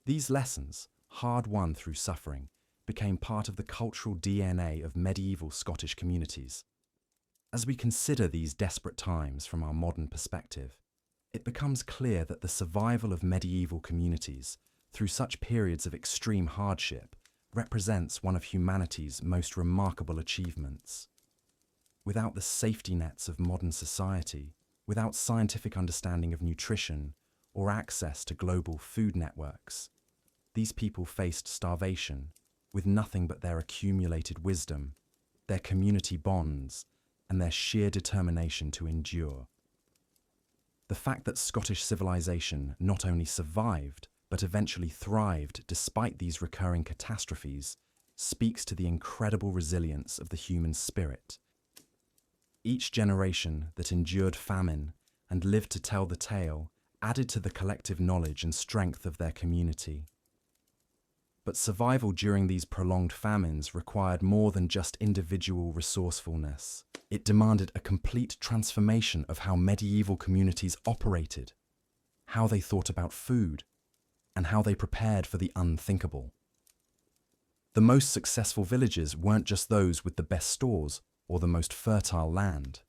A: These lessons, hard-won through suffering, became part of the cultural DNA of medieval Scottish communities. As we consider these desperate times from our modern perspective, it becomes clear that the survival of medieval communities through such periods of extreme hardship represents one of humanity's most remarkable achievements. Without the safety nets of modern society, without scientific understanding of nutrition or access to global food networks, these people faced starvation with nothing but their accumulated wisdom, their community bonds, and their sheer determination to endure. The fact that Scottish civilization not only survived, but eventually thrived despite these recurring catastrophes speaks to the incredible resilience of the human spirit. Each generation that endured famine and lived to tell the tale added to the collective knowledge and strength of their community. But survival during these prolonged famines required more than just individual resourcefulness. It demanded a complete transformation of how medieval communities operated, how they thought about food, and how they prepared for the unthinkable. The most successful villages weren't just those with the best stores or the most fertile land.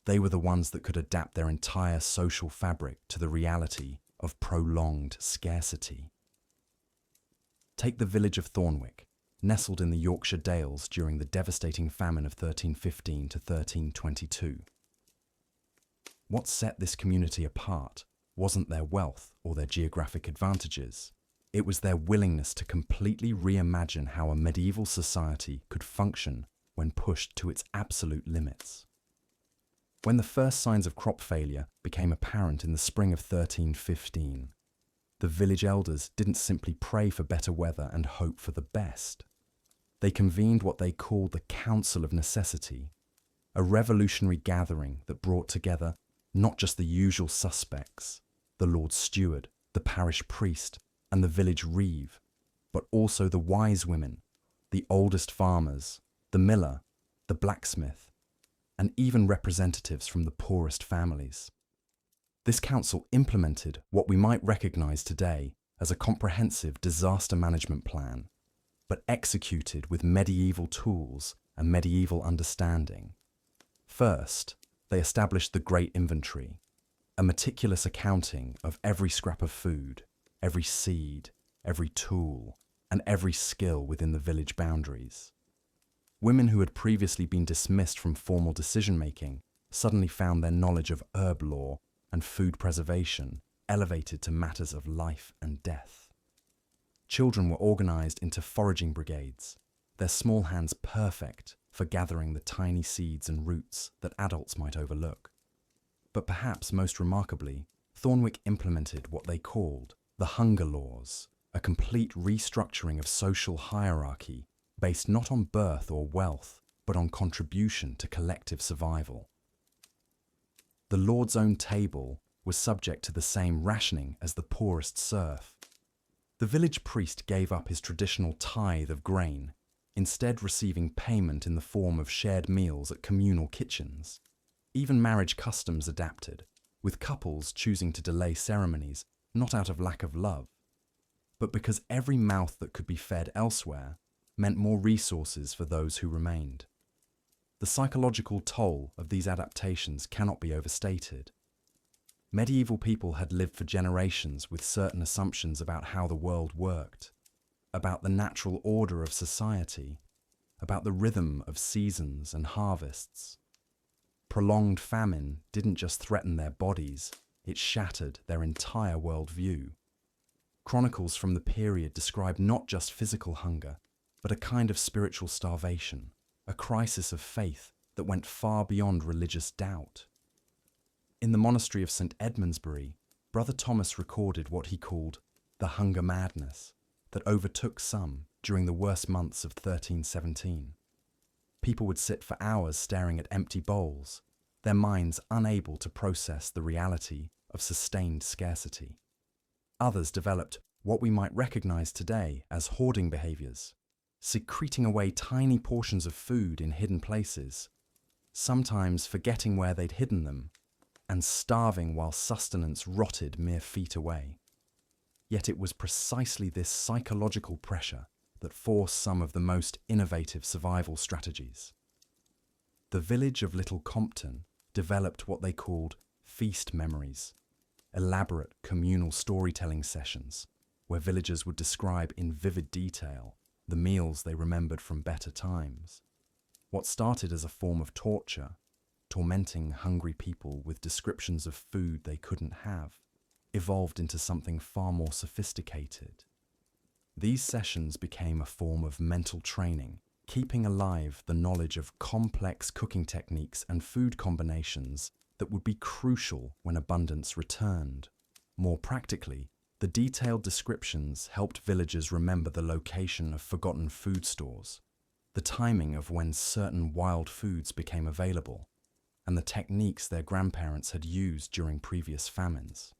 A: They were the ones that could adapt their entire social fabric to the reality of prolonged scarcity. Take the village of Thornwick, nestled in the Yorkshire Dales during the devastating famine of 1315 to 1322. What set this community apart wasn't their wealth or their geographic advantages. It was their willingness to completely reimagine how a medieval society could function when pushed to its absolute limits. When the first signs of crop failure became apparent in the spring of 1315, the village elders didn't simply pray for better weather and hope for the best. They convened what they called the Council of Necessity, a revolutionary gathering that brought together not just the usual suspects, the Lord Steward, the parish priest, and the village reeve, but also the wise women, the oldest farmers, the miller, the blacksmith, and even representatives from the poorest families. This council implemented what we might recognize today as a comprehensive disaster management plan, but executed with medieval tools and medieval understanding. First, they established the Great Inventory, a meticulous accounting of every scrap of food, every seed, every tool, and every skill within the village boundaries. Women who had previously been dismissed from formal decision-making suddenly found their knowledge of herb law and food preservation elevated to matters of life and death. Children were organized into foraging brigades, their small hands perfect for gathering the tiny seeds and roots that adults might overlook. But perhaps most remarkably, Thornwick implemented what they called the Hunger Laws, a complete restructuring of social hierarchy based not on birth or wealth, but on contribution to collective survival. The Lord's own table was subject to the same rationing as the poorest serf. The village priest gave up his traditional tithe of grain, instead receiving payment in the form of shared meals at communal kitchens. Even marriage customs adapted, with couples choosing to delay ceremonies not out of lack of love, but because every mouth that could be fed elsewhere meant more resources for those who remained. The psychological toll of these adaptations cannot be overstated. Medieval people had lived for generations with certain assumptions about how the world worked, about the natural order of society, about the rhythm of seasons and harvests. Prolonged famine didn't just threaten their bodies, it shattered their entire worldview. Chronicles from the period describe not just physical hunger, but a kind of spiritual starvation, a crisis of faith that went far beyond religious doubt. In the monastery of St. Edmundsbury, Brother Thomas recorded what he called the hunger madness that overtook some during the worst months of 1317. People would sit for hours staring at empty bowls, their minds unable to process the reality of sustained scarcity. Others developed what we might recognize today as hoarding behaviors, secreting away tiny portions of food in hidden places, sometimes forgetting where they'd hidden them, and starving while sustenance rotted mere feet away. Yet it was precisely this psychological pressure that forced some of the most innovative survival strategies. The village of Little Compton developed what they called feast memories, elaborate communal storytelling sessions where villagers would describe in vivid detail the meals they remembered from better times. What started as a form of torture, tormenting hungry people with descriptions of food they couldn't have, evolved into something far more sophisticated. These sessions became a form of mental training, keeping alive the knowledge of complex cooking techniques and food combinations that would be crucial when abundance returned. More practically, the detailed descriptions helped villagers remember the location of forgotten food stores, the timing of when certain wild foods became available, and the techniques their grandparents had used during previous famines.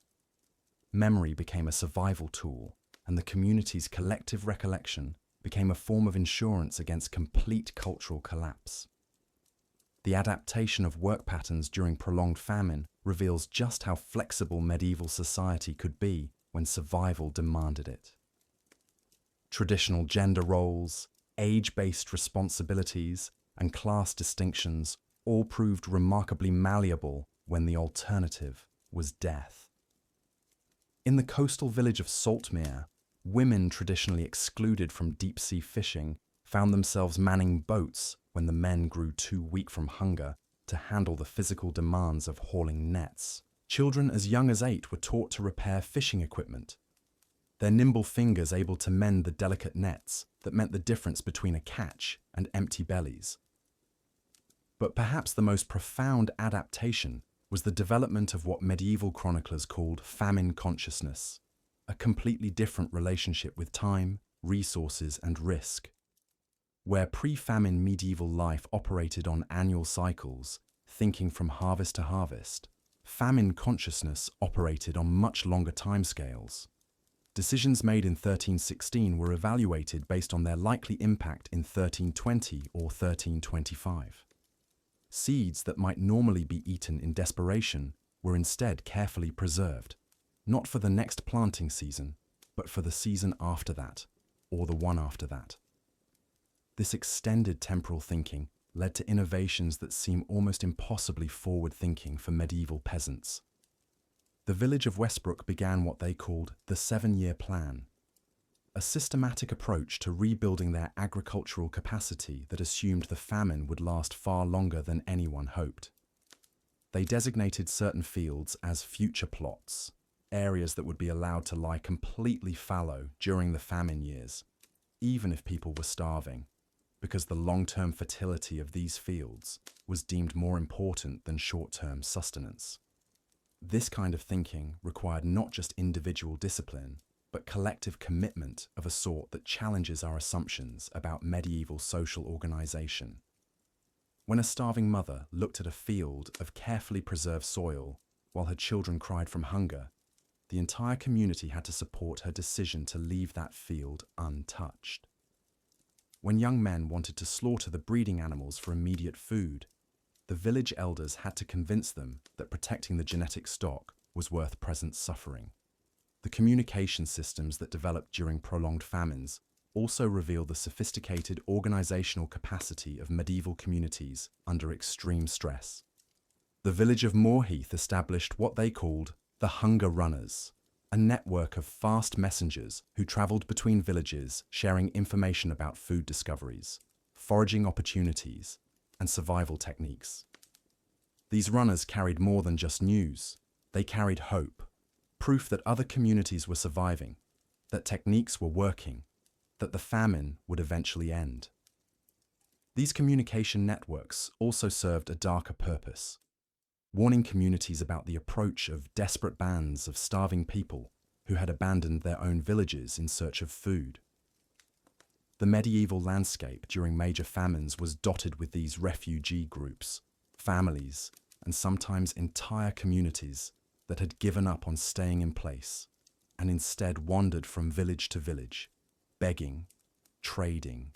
A: Memory became a survival tool, and the community's collective recollection became a form of insurance against complete cultural collapse. The adaptation of work patterns during prolonged famine reveals just how flexible medieval society could be when survival demanded it. Traditional gender roles, age-based responsibilities, and class distinctions all proved remarkably malleable when the alternative was death. In the coastal village of Saltmere, women traditionally excluded from deep-sea fishing found themselves manning boats when the men grew too weak from hunger to handle the physical demands of hauling nets. Children as young as 8 were taught to repair fishing equipment, their nimble fingers able to mend the delicate nets that meant the difference between a catch and empty bellies. But perhaps the most profound adaptation was the development of what medieval chroniclers called famine consciousness, a completely different relationship with time, resources, and risk. Where pre-famine medieval life operated on annual cycles, thinking from harvest to harvest, famine consciousness operated on much longer timescales. Decisions made in 1316 were evaluated based on their likely impact in 1320 or 1325. Seeds that might normally be eaten in desperation were instead carefully preserved, not for the next planting season, but for the season after that, or the one after that. This extended temporal thinking led to innovations that seem almost impossibly forward-thinking for medieval peasants. The village of Westbrook began what they called the 7-year plan, a systematic approach to rebuilding their agricultural capacity that assumed the famine would last far longer than anyone hoped. They designated certain fields as future plots, areas that would be allowed to lie completely fallow during the famine years, even if people were starving, because the long-term fertility of these fields was deemed more important than short-term sustenance. This kind of thinking required not just individual discipline, but collective commitment of a sort that challenges our assumptions about medieval social organization. When a starving mother looked at a field of carefully preserved soil while her children cried from hunger, the entire community had to support her decision to leave that field untouched. When young men wanted to slaughter the breeding animals for immediate food, the village elders had to convince them that protecting the genetic stock was worth present suffering. The communication systems that developed during prolonged famines also reveal the sophisticated organizational capacity of medieval communities under extreme stress. The village of Moorheath established what they called the Hunger Runners, a network of fast messengers who traveled between villages sharing information about food discoveries, foraging opportunities, and survival techniques. These runners carried more than just news. They carried hope, proof that other communities were surviving, that techniques were working, that the famine would eventually end. These communication networks also served a darker purpose, warning communities about the approach of desperate bands of starving people who had abandoned their own villages in search of food. The medieval landscape during major famines was dotted with these refugee groups, families, and sometimes entire communities that had given up on staying in place and instead wandered from village to village, begging, trading,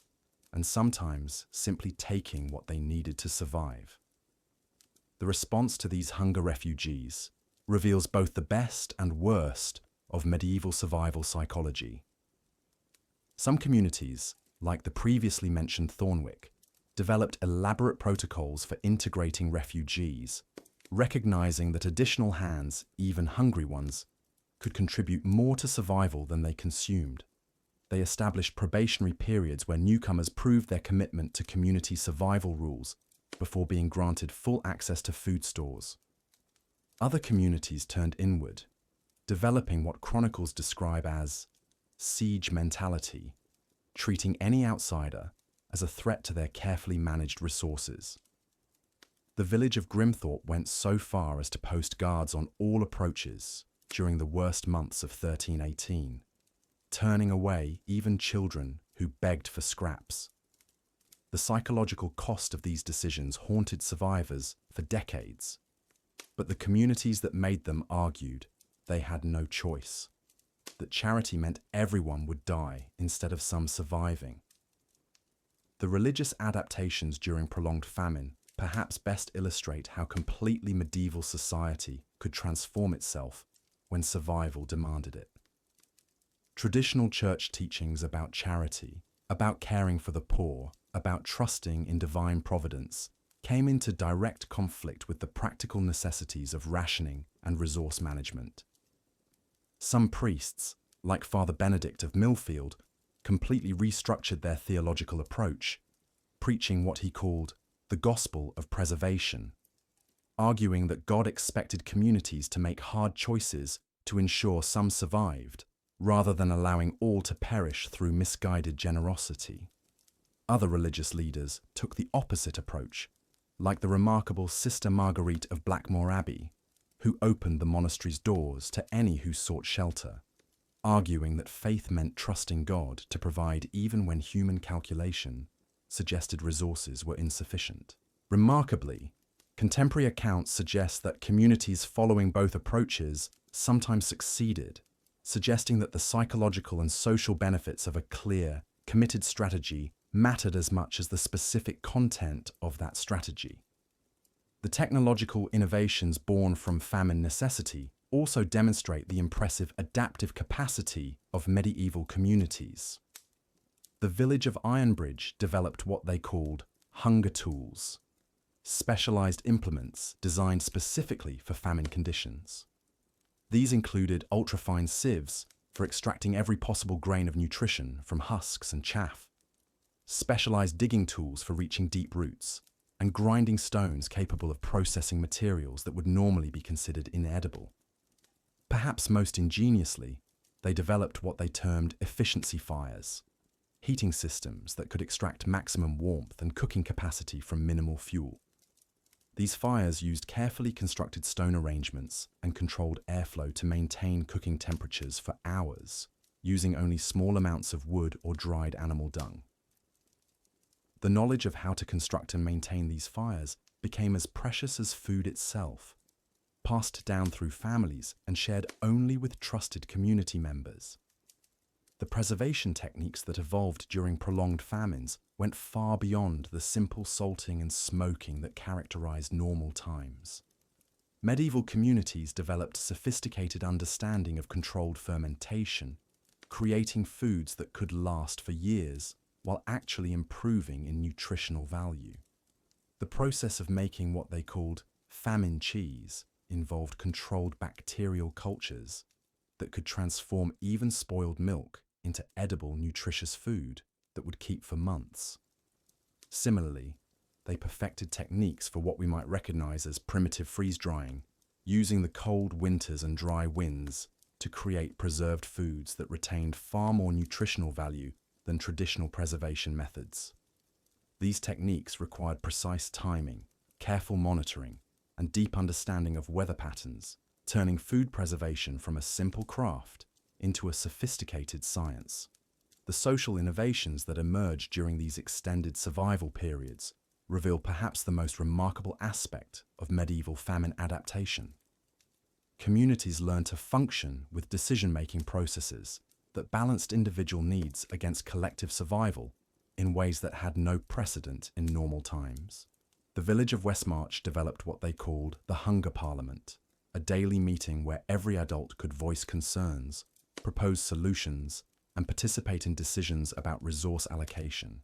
A: and sometimes simply taking what they needed to survive. The response to these hunger refugees reveals both the best and worst of medieval survival psychology. Some communities, like the previously mentioned Thornwick, developed elaborate protocols for integrating refugees, recognizing that additional hands, even hungry ones, could contribute more to survival than they consumed. They established probationary periods where newcomers proved their commitment to community survival rules before being granted full access to food stores. Other communities turned inward, developing what chronicles describe as siege mentality, treating any outsider as a threat to their carefully managed resources. The village of Grimthorpe went so far as to post guards on all approaches during the worst months of 1318, turning away even children who begged for scraps. The psychological cost of these decisions haunted survivors for decades, but the communities that made them argued they had no choice, that charity meant everyone would die instead of some surviving. The religious adaptations during prolonged famine perhaps best illustrate how completely medieval society could transform itself when survival demanded it. Traditional church teachings about charity, about caring for the poor, about trusting in divine providence, came into direct conflict with the practical necessities of rationing and resource management. Some priests, like Father Benedict of Millfield, completely restructured their theological approach, preaching what he called the gospel of preservation, arguing that God expected communities to make hard choices to ensure some survived, rather than allowing all to perish through misguided generosity. Other religious leaders took the opposite approach, like the remarkable Sister Marguerite of Blackmore Abbey, who opened the monastery's doors to any who sought shelter, arguing that faith meant trusting God to provide even when human calculation suggested resources were insufficient. Remarkably, contemporary accounts suggest that communities following both approaches sometimes succeeded, suggesting that the psychological and social benefits of a clear, committed strategy mattered as much as the specific content of that strategy. The technological innovations born from famine necessity also demonstrate the impressive adaptive capacity of medieval communities. The village of Ironbridge developed what they called hunger tools, specialized implements designed specifically for famine conditions. These included ultrafine sieves for extracting every possible grain of nutrition from husks and chaff, specialized digging tools for reaching deep roots, and grinding stones capable of processing materials that would normally be considered inedible. Perhaps most ingeniously, they developed what they termed efficiency fires, heating systems that could extract maximum warmth and cooking capacity from minimal fuel. These fires used carefully constructed stone arrangements and controlled airflow to maintain cooking temperatures for hours, using only small amounts of wood or dried animal dung. The knowledge of how to construct and maintain these fires became as precious as food itself, passed down through families and shared only with trusted community members. The preservation techniques that evolved during prolonged famines went far beyond the simple salting and smoking that characterized normal times. Medieval communities developed sophisticated understanding of controlled fermentation, creating foods that could last for years while actually improving in nutritional value. The process of making what they called famine cheese involved controlled bacterial cultures that could transform even spoiled milk into edible, nutritious food that would keep for months. Similarly, they perfected techniques for what we might recognize as primitive freeze-drying, using the cold winters and dry winds to create preserved foods that retained far more nutritional value than traditional preservation methods. These techniques required precise timing, careful monitoring, and deep understanding of weather patterns, turning food preservation from a simple craft into a sophisticated science. The social innovations that emerged during these extended survival periods reveal perhaps the most remarkable aspect of medieval famine adaptation. Communities learned to function with decision-making processes that balanced individual needs against collective survival in ways that had no precedent in normal times. The village of Westmarch developed what they called the Hunger Parliament, a daily meeting where every adult could voice concerns, propose solutions, and participate in decisions about resource allocation.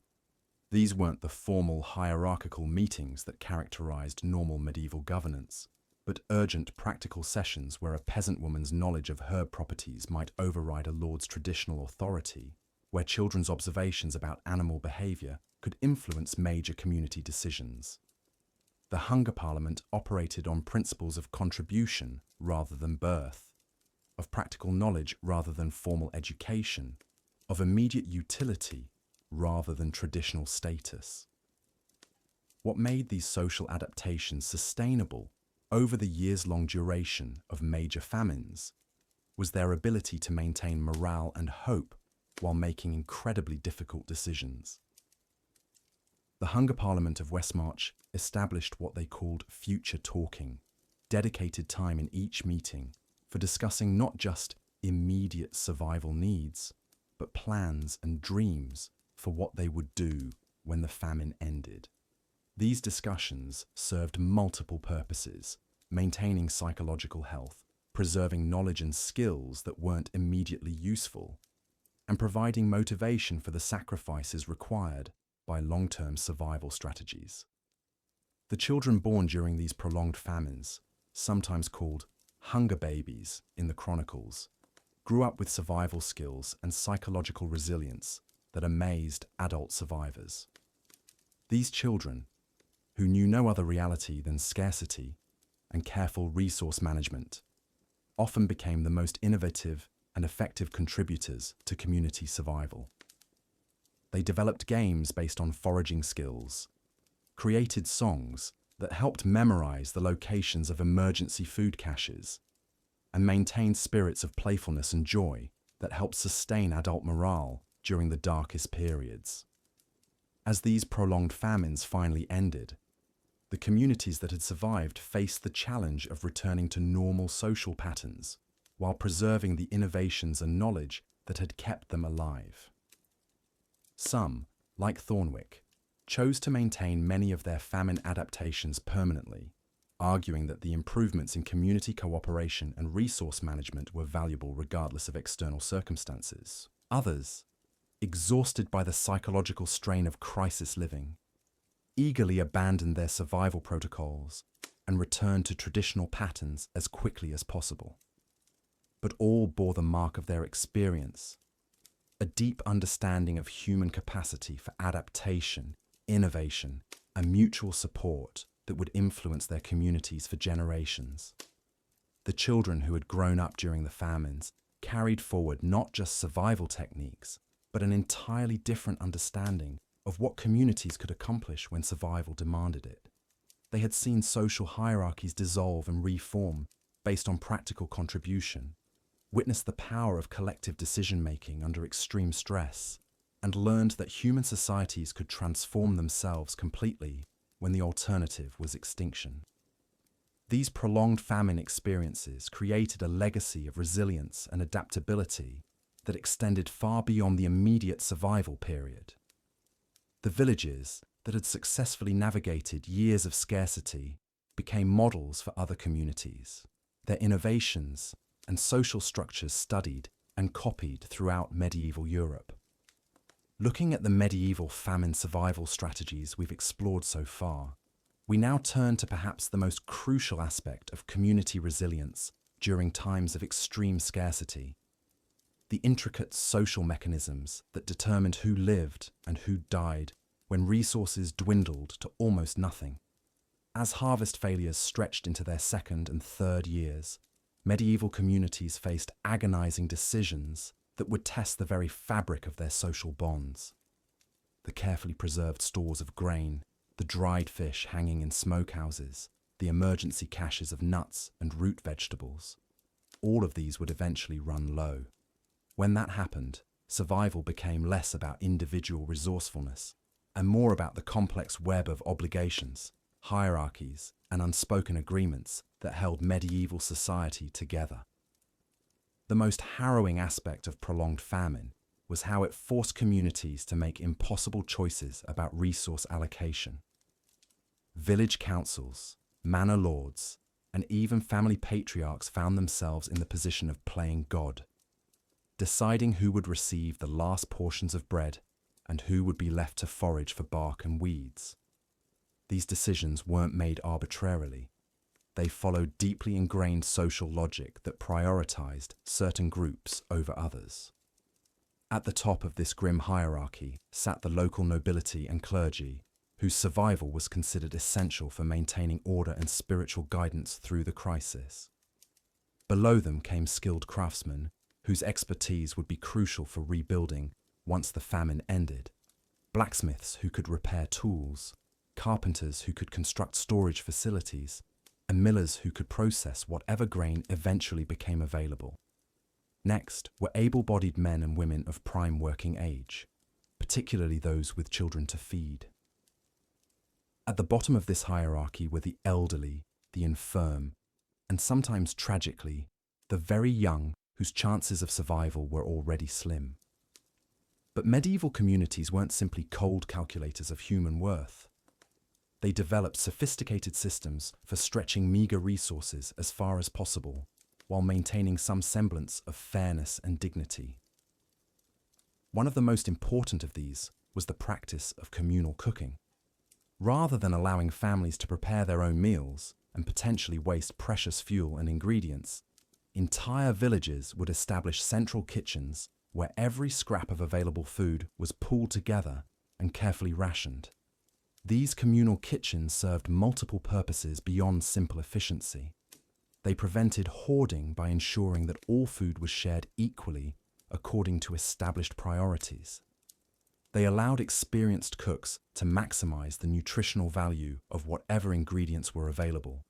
A: These weren't the formal hierarchical meetings that characterized normal medieval governance, but urgent practical sessions where a peasant woman's knowledge of herb properties might override a lord's traditional authority, where children's observations about animal behavior could influence major community decisions. The Hunger Parliament operated on principles of contribution rather than birth, of practical knowledge rather than formal education, of immediate utility rather than traditional status. What made these social adaptations sustainable over the years-long duration of major famines was their ability to maintain morale and hope while making incredibly difficult decisions. The Hunger Parliament of Westmarch established what they called future talking, dedicated time in each meeting for discussing not just immediate survival needs, but plans and dreams for what they would do when the famine ended. These discussions served multiple purposes, maintaining psychological health, preserving knowledge and skills that weren't immediately useful, and providing motivation for the sacrifices required by long-term survival strategies. The children born during these prolonged famines, sometimes called hunger babies in the chronicles, grew up with survival skills and psychological resilience that amazed adult survivors. These children, who knew no other reality than scarcity and careful resource management, often became the most innovative and effective contributors to community survival. They developed games based on foraging skills, created songs that helped memorize the locations of emergency food caches, and maintained spirits of playfulness and joy that helped sustain adult morale during the darkest periods. As these prolonged famines finally ended, the communities that had survived faced the challenge of returning to normal social patterns while preserving the innovations and knowledge that had kept them alive. Some, like Thornwick, chose to maintain many of their famine adaptations permanently, arguing that the improvements in community cooperation and resource management were valuable regardless of external circumstances. Others, exhausted by the psychological strain of crisis living, eagerly abandoned their survival protocols and returned to traditional patterns as quickly as possible. But all bore the mark of their experience, a deep understanding of human capacity for adaptation, innovation, and mutual support that would influence their communities for generations. The children who had grown up during the famines carried forward not just survival techniques, but an entirely different understanding of what communities could accomplish when survival demanded it. They had seen social hierarchies dissolve and reform based on practical contribution, witnessed the power of collective decision-making under extreme stress, and learned that human societies could transform themselves completely when the alternative was extinction. These prolonged famine experiences created a legacy of resilience and adaptability that extended far beyond the immediate survival period. The villages that had successfully navigated years of scarcity became models for other communities. Their innovations and social structures studied and copied throughout medieval Europe. Looking at the medieval famine survival strategies we've explored so far, we now turn to perhaps the most crucial aspect of community resilience during times of extreme scarcity: the intricate social mechanisms that determined who lived and who died when resources dwindled to almost nothing. As harvest failures stretched into their second and third years, medieval communities faced agonizing decisions that would test the very fabric of their social bonds. The carefully preserved stores of grain, the dried fish hanging in smokehouses, the emergency caches of nuts and root vegetables, all of these would eventually run low. When that happened, survival became less about individual resourcefulness and more about the complex web of obligations, hierarchies, and unspoken agreements that held medieval society together. The most harrowing aspect of prolonged famine was how it forced communities to make impossible choices about resource allocation. Village councils, manor lords, and even family patriarchs found themselves in the position of playing God, deciding who would receive the last portions of bread and who would be left to forage for bark and weeds. These decisions weren't made arbitrarily. They followed deeply ingrained social logic that prioritized certain groups over others. At the top of this grim hierarchy sat the local nobility and clergy, whose survival was considered essential for maintaining order and spiritual guidance through the crisis. Below them came skilled craftsmen, whose expertise would be crucial for rebuilding once the famine ended. Blacksmiths who could repair tools, carpenters who could construct storage facilities, and millers who could process whatever grain eventually became available. Next were able-bodied men and women of prime working age, particularly those with children to feed. At the bottom of this hierarchy were the elderly, the infirm, and sometimes tragically, the very young whose chances of survival were already slim. But medieval communities weren't simply cold calculators of human worth. They developed sophisticated systems for stretching meager resources as far as possible, while maintaining some semblance of fairness and dignity. One of the most important of these was the practice of communal cooking. Rather than allowing families to prepare their own meals and potentially waste precious fuel and ingredients, Entire villages would establish central kitchens where every scrap of available food was pooled together and carefully rationed. These communal kitchens served multiple purposes beyond simple efficiency. They prevented hoarding by ensuring that all food was shared equally according to established priorities. They allowed experienced cooks to maximize the nutritional value of whatever ingredients were available,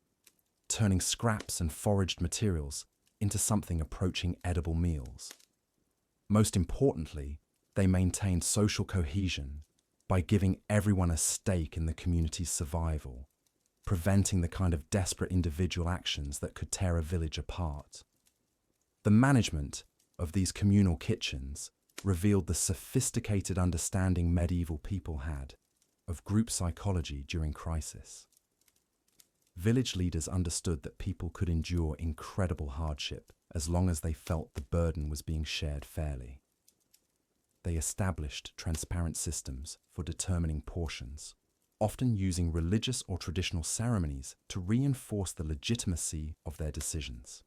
A: turning scraps and foraged materials into something approaching edible meals. Most importantly, they maintained social cohesion by giving everyone a stake in the community's survival, preventing the kind of desperate individual actions that could tear a village apart. The management of these communal kitchens revealed the sophisticated understanding medieval people had of group psychology during crisis. Village leaders understood that people could endure incredible hardship as long as they felt the burden was being shared fairly. They established transparent systems for determining portions, often using religious or traditional ceremonies to reinforce the legitimacy of their decisions.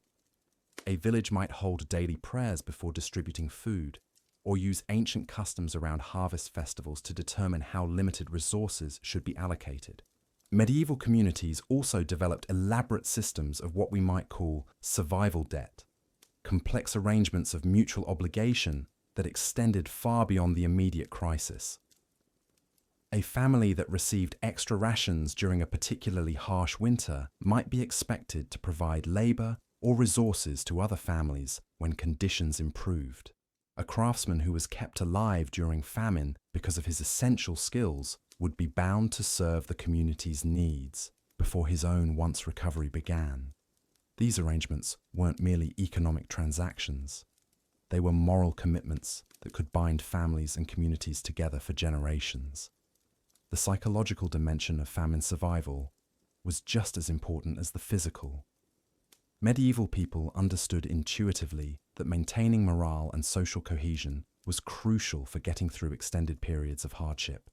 A: A village might hold daily prayers before distributing food, or use ancient customs around harvest festivals to determine how limited resources should be allocated. Medieval communities also developed elaborate systems of what we might call survival debt, complex arrangements of mutual obligation that extended far beyond the immediate crisis. A family that received extra rations during a particularly harsh winter might be expected to provide labor or resources to other families when conditions improved. A craftsman who was kept alive during famine because of his essential skills would be bound to serve the community's needs before his own once recovery began. These arrangements weren't merely economic transactions. They were moral commitments that could bind families and communities together for generations. The psychological dimension of famine survival was just as important as the physical. Medieval people understood intuitively that maintaining morale and social cohesion was crucial for getting through extended periods of hardship.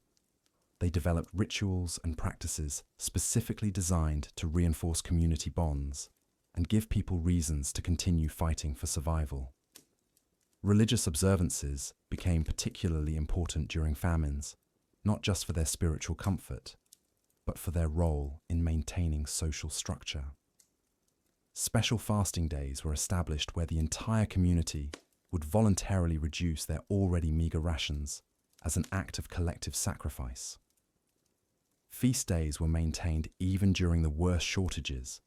A: They developed rituals and practices specifically designed to reinforce community bonds and give people reasons to continue fighting for survival. Religious observances became particularly important during famines, not just for their spiritual comfort, but for their role in maintaining social structure. Special fasting days were established where the entire community would voluntarily reduce their already meager rations as an act of collective sacrifice. Feast days were maintained even during the worst shortages,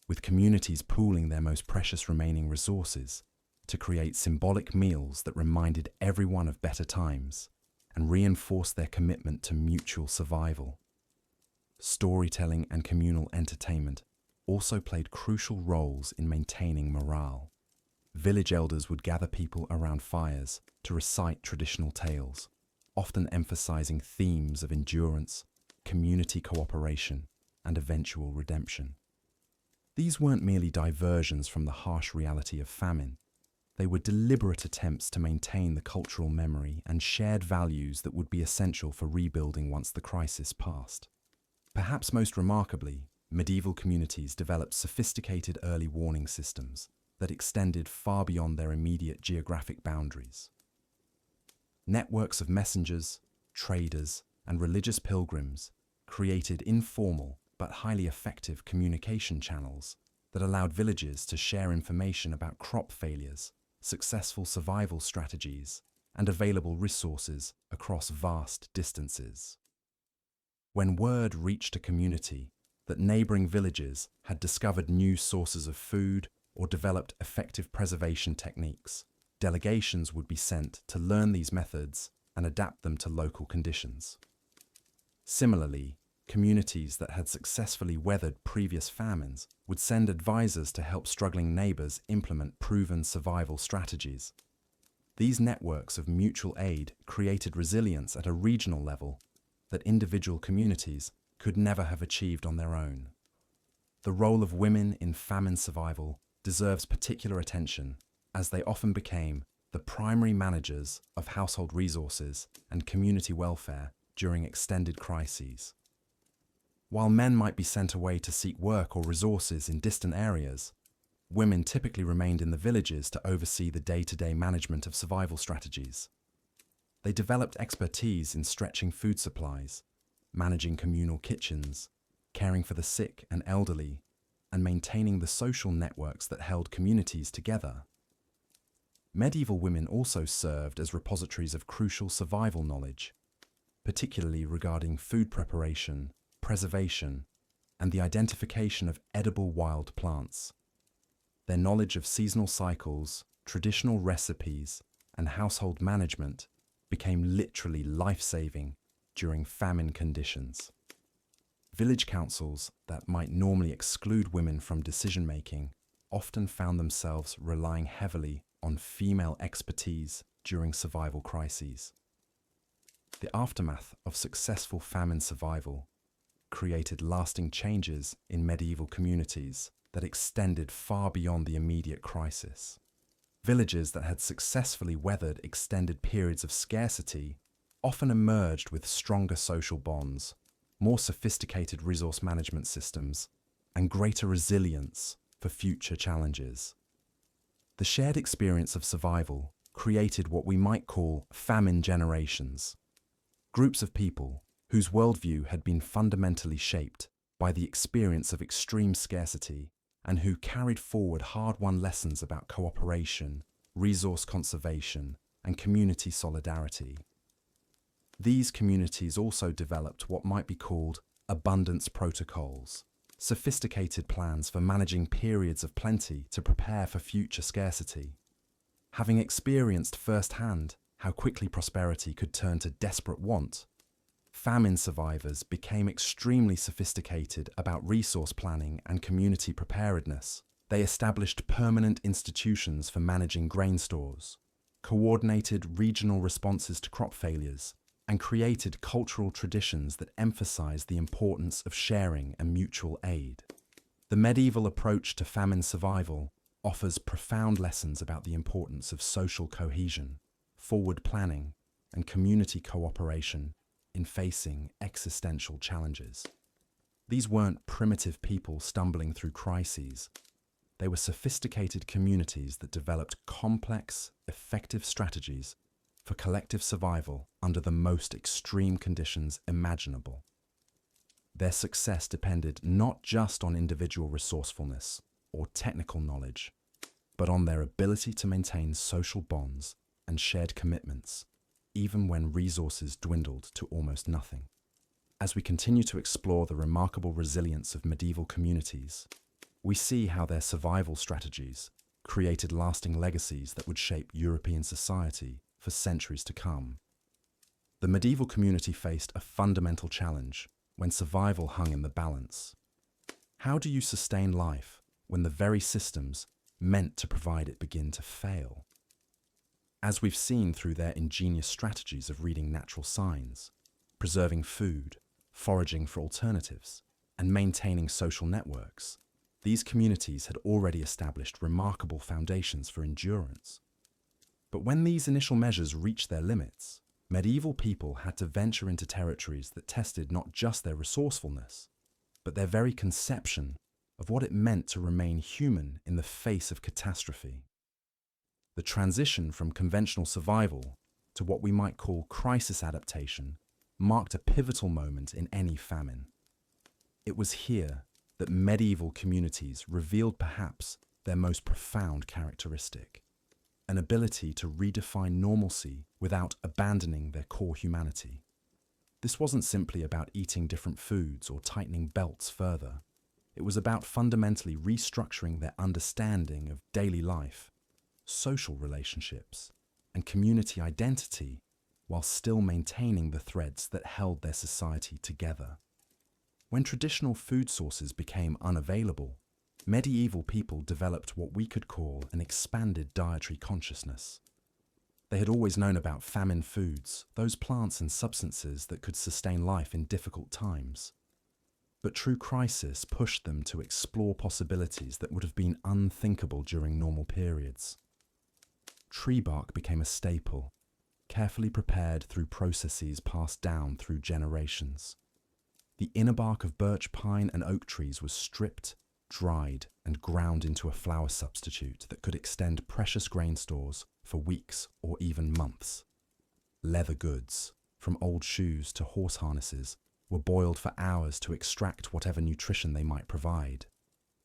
A: with communities pooling their most precious remaining resources to create symbolic meals that reminded everyone of better times and reinforced their commitment to mutual survival. Storytelling and communal entertainment also played crucial roles in maintaining morale. Village elders would gather people around fires to recite traditional tales, often emphasizing themes of endurance, community cooperation, and eventual redemption. These weren't merely diversions from the harsh reality of famine. They were deliberate attempts to maintain the cultural memory and shared values that would be essential for rebuilding once the crisis passed. Perhaps most remarkably, medieval communities developed sophisticated early warning systems that extended far beyond their immediate geographic boundaries. Networks of messengers, traders, and religious pilgrims created informal but highly effective communication channels that allowed villages to share information about crop failures, successful survival strategies, and available resources across vast distances. When word reached a community that neighboring villages had discovered new sources of food or developed effective preservation techniques, delegations would be sent to learn these methods and adapt them to local conditions. Similarly, communities that had successfully weathered previous famines would send advisors to help struggling neighbors implement proven survival strategies. These networks of mutual aid created resilience at a regional level that individual communities could never have achieved on their own. The role of women in famine survival deserves particular attention, as they often became the primary managers of household resources and community welfare during extended crises. While men might be sent away to seek work or resources in distant areas, Women typically remained in the villages to oversee the day-to-day management of survival strategies. They developed expertise in stretching food supplies, managing communal kitchens, caring for the sick and elderly, and maintaining the social networks that held communities together. Medieval women also served as repositories of crucial survival knowledge, particularly regarding food preparation, preservation, and the identification of edible wild plants. Their knowledge of seasonal cycles, traditional recipes, and household management became literally life-saving during famine conditions. Village councils that might normally exclude women from decision-making often found themselves relying heavily on female expertise during survival crises. The aftermath of successful famine survival created lasting changes in medieval communities that extended far beyond the immediate crisis. Villages that had successfully weathered extended periods of scarcity often emerged with stronger social bonds, more sophisticated resource management systems, and greater resilience for future challenges. The shared experience of survival created what we might call famine generations, groups of people whose worldview had been fundamentally shaped by the experience of extreme scarcity and who carried forward hard-won lessons about cooperation, resource conservation, and community solidarity. These communities also developed what might be called abundance protocols, sophisticated plans for managing periods of plenty to prepare for future scarcity. Having experienced firsthand how quickly prosperity could turn to desperate want, famine survivors became extremely sophisticated about resource planning and community preparedness. They established permanent institutions for managing grain stores, coordinated regional responses to crop failures, and created cultural traditions that emphasized the importance of sharing and mutual aid. The medieval approach to famine survival offers profound lessons about the importance of social cohesion, forward planning, and community cooperation in facing existential challenges. These weren't primitive people stumbling through crises. They were sophisticated communities that developed complex, effective strategies for collective survival under the most extreme conditions imaginable. Their success depended not just on individual resourcefulness or technical knowledge, but on their ability to maintain social bonds and shared commitments, even when resources dwindled to almost nothing. As we continue to explore the remarkable resilience of medieval communities, we see how their survival strategies created lasting legacies that would shape European society for centuries to come. The medieval community faced a fundamental challenge when survival hung in the balance. How do you sustain life when the very systems meant to provide it begin to fail? As we've seen through their ingenious strategies of reading natural signs, preserving food, foraging for alternatives, and maintaining social networks, these communities had already established remarkable foundations for endurance. But when these initial measures reached their limits, medieval people had to venture into territories that tested not just their resourcefulness, but their very conception of what it meant to remain human in the face of catastrophe. The transition from conventional survival to what we might call crisis adaptation marked a pivotal moment in any famine. It was here that medieval communities revealed perhaps their most profound characteristic: an ability to redefine normalcy without abandoning their core humanity. This wasn't simply about eating different foods or tightening belts further. It was about fundamentally restructuring their understanding of daily life, social relationships, and community identity while still maintaining the threads that held their society together. When traditional food sources became unavailable, medieval people developed what we could call an expanded dietary consciousness. They had always known about famine foods, those plants and substances that could sustain life in difficult times. But true crisis pushed them to explore possibilities that would have been unthinkable during normal periods. Tree bark became a staple, carefully prepared through processes passed down through generations. The inner bark of birch, pine, and oak trees was stripped, dried, and ground into a flour substitute that could extend precious grain stores for weeks or even months. Leather goods, from old shoes to horse harnesses, were boiled for hours to extract whatever nutrition they might provide.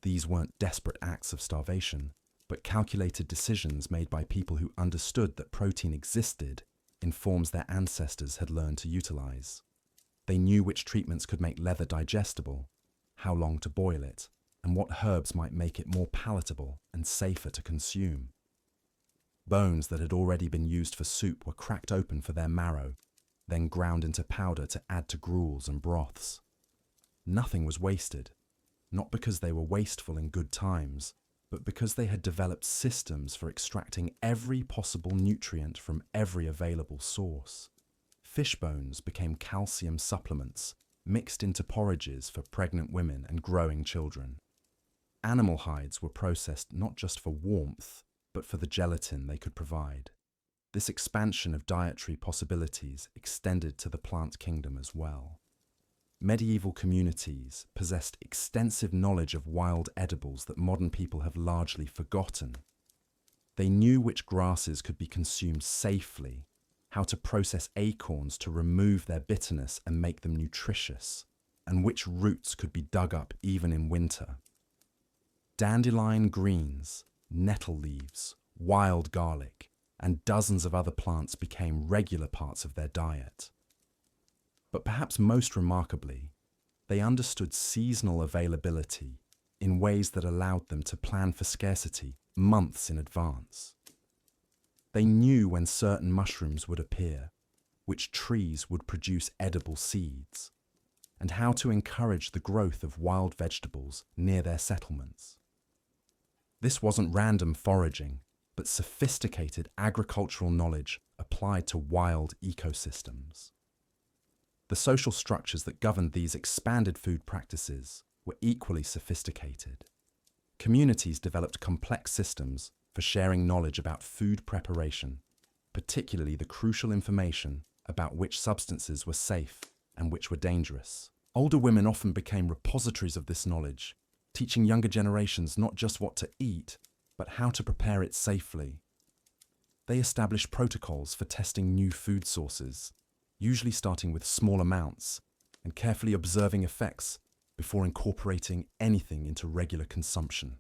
A: These weren't desperate acts of starvation, but calculated decisions made by people who understood that protein existed in forms their ancestors had learned to utilize. They knew which treatments could make leather digestible, how long to boil it, and what herbs might make it more palatable and safer to consume. Bones that had already been used for soup were cracked open for their marrow, then ground into powder to add to gruels and broths. Nothing was wasted, not because they were wasteful in good times, but because they had developed systems for extracting every possible nutrient from every available source. Fish bones became calcium supplements, mixed into porridges for pregnant women and growing children. Animal hides were processed not just for warmth, but for the gelatin they could provide. This expansion of dietary possibilities extended to the plant kingdom as well. Medieval communities possessed extensive knowledge of wild edibles that modern people have largely forgotten. They knew which grasses could be consumed safely, how to process acorns to remove their bitterness and make them nutritious, and which roots could be dug up even in winter. Dandelion greens, nettle leaves, wild garlic, and dozens of other plants became regular parts of their diet. But perhaps most remarkably, they understood seasonal availability in ways that allowed them to plan for scarcity months in advance. They knew when certain mushrooms would appear, which trees would produce edible seeds, and how to encourage the growth of wild vegetables near their settlements. This wasn't random foraging, but sophisticated agricultural knowledge applied to wild ecosystems. The social structures that governed these expanded food practices were equally sophisticated. Communities developed complex systems for sharing knowledge about food preparation, particularly the crucial information about which substances were safe and which were dangerous. Older women often became repositories of this knowledge, teaching younger generations not just what to eat, but how to prepare it safely. They established protocols for testing new food sources, usually starting with small amounts and carefully observing effects before incorporating anything into regular consumption.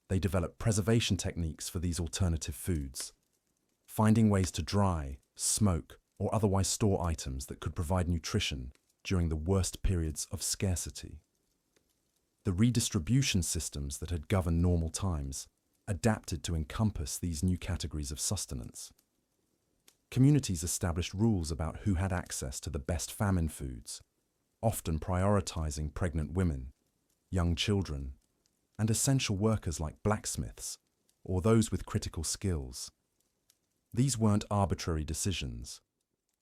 A: They developed preservation techniques for these alternative foods, finding ways to dry, smoke, or otherwise store items that could provide nutrition during the worst periods of scarcity. The redistribution systems that had governed normal times adapted to encompass these new categories of sustenance. Communities established rules about who had access to the best famine foods, often prioritizing pregnant women, young children, and essential workers like blacksmiths or those with critical skills. These weren't arbitrary decisions,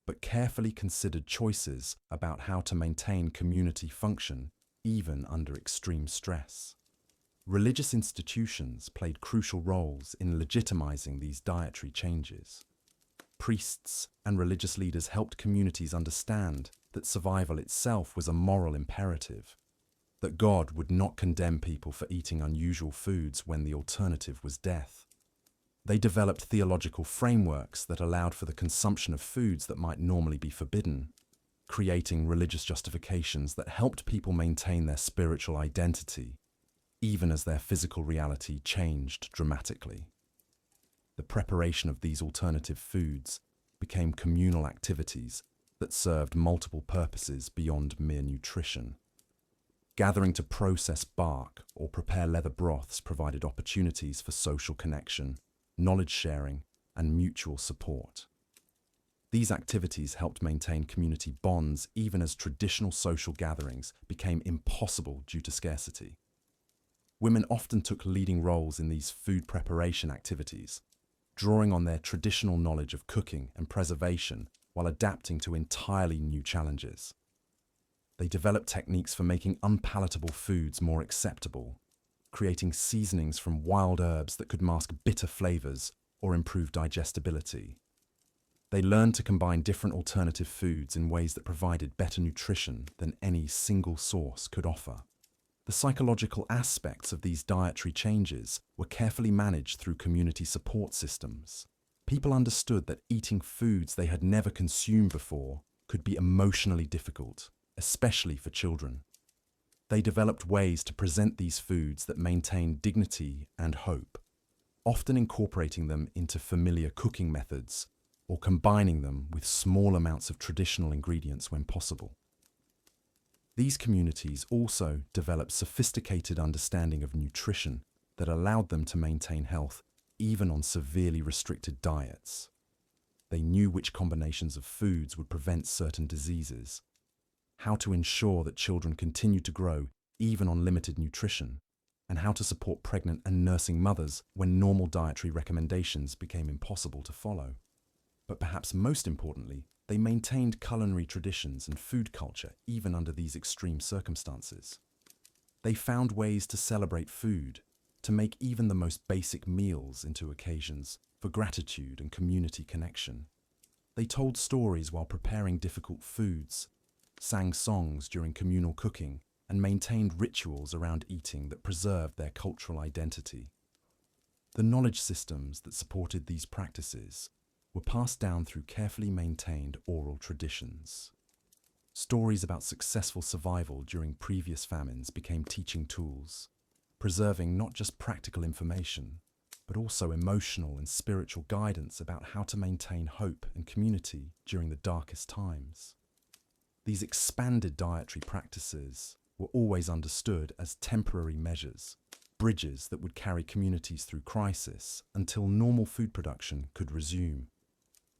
A: but carefully considered choices about how to maintain community function even under extreme stress. Religious institutions played crucial roles in legitimizing these dietary changes. Priests and religious leaders helped communities understand that survival itself was a moral imperative, that God would not condemn people for eating unusual foods when the alternative was death. They developed theological frameworks that allowed for the consumption of foods that might normally be forbidden, creating religious justifications that helped people maintain their spiritual identity, even as their physical reality changed dramatically. The preparation of these alternative foods became communal activities that served multiple purposes beyond mere nutrition. Gathering to process bark or prepare leather broths provided opportunities for social connection, knowledge sharing, and mutual support. These activities helped maintain community bonds even as traditional social gatherings became impossible due to scarcity. Women often took leading roles in these food preparation activities, drawing on their traditional knowledge of cooking and preservation while adapting to entirely new challenges. They developed techniques for making unpalatable foods more acceptable, creating seasonings from wild herbs that could mask bitter flavors or improve digestibility. They learned to combine different alternative foods in ways that provided better nutrition than any single source could offer. The psychological aspects of these dietary changes were carefully managed through community support systems. People understood that eating foods they had never consumed before could be emotionally difficult, especially for children. They developed ways to present these foods that maintained dignity and hope, often incorporating them into familiar cooking methods or combining them with small amounts of traditional ingredients when possible. These communities also developed sophisticated understanding of nutrition that allowed them to maintain health even on severely restricted diets. They knew which combinations of foods would prevent certain diseases, how to ensure that children continued to grow even on limited nutrition, and how to support pregnant and nursing mothers when normal dietary recommendations became impossible to follow. But perhaps most importantly, they maintained culinary traditions and food culture even under these extreme circumstances. They found ways to celebrate food, to make even the most basic meals into occasions for gratitude and community connection. They told stories while preparing difficult foods, sang songs during communal cooking, and maintained rituals around eating that preserved their cultural identity. The knowledge systems that supported these practices were passed down through carefully maintained oral traditions. Stories about successful survival during previous famines became teaching tools, preserving not just practical information, but also emotional and spiritual guidance about how to maintain hope and community during the darkest times. These expanded dietary practices were always understood as temporary measures, bridges that would carry communities through crisis until normal food production could resume.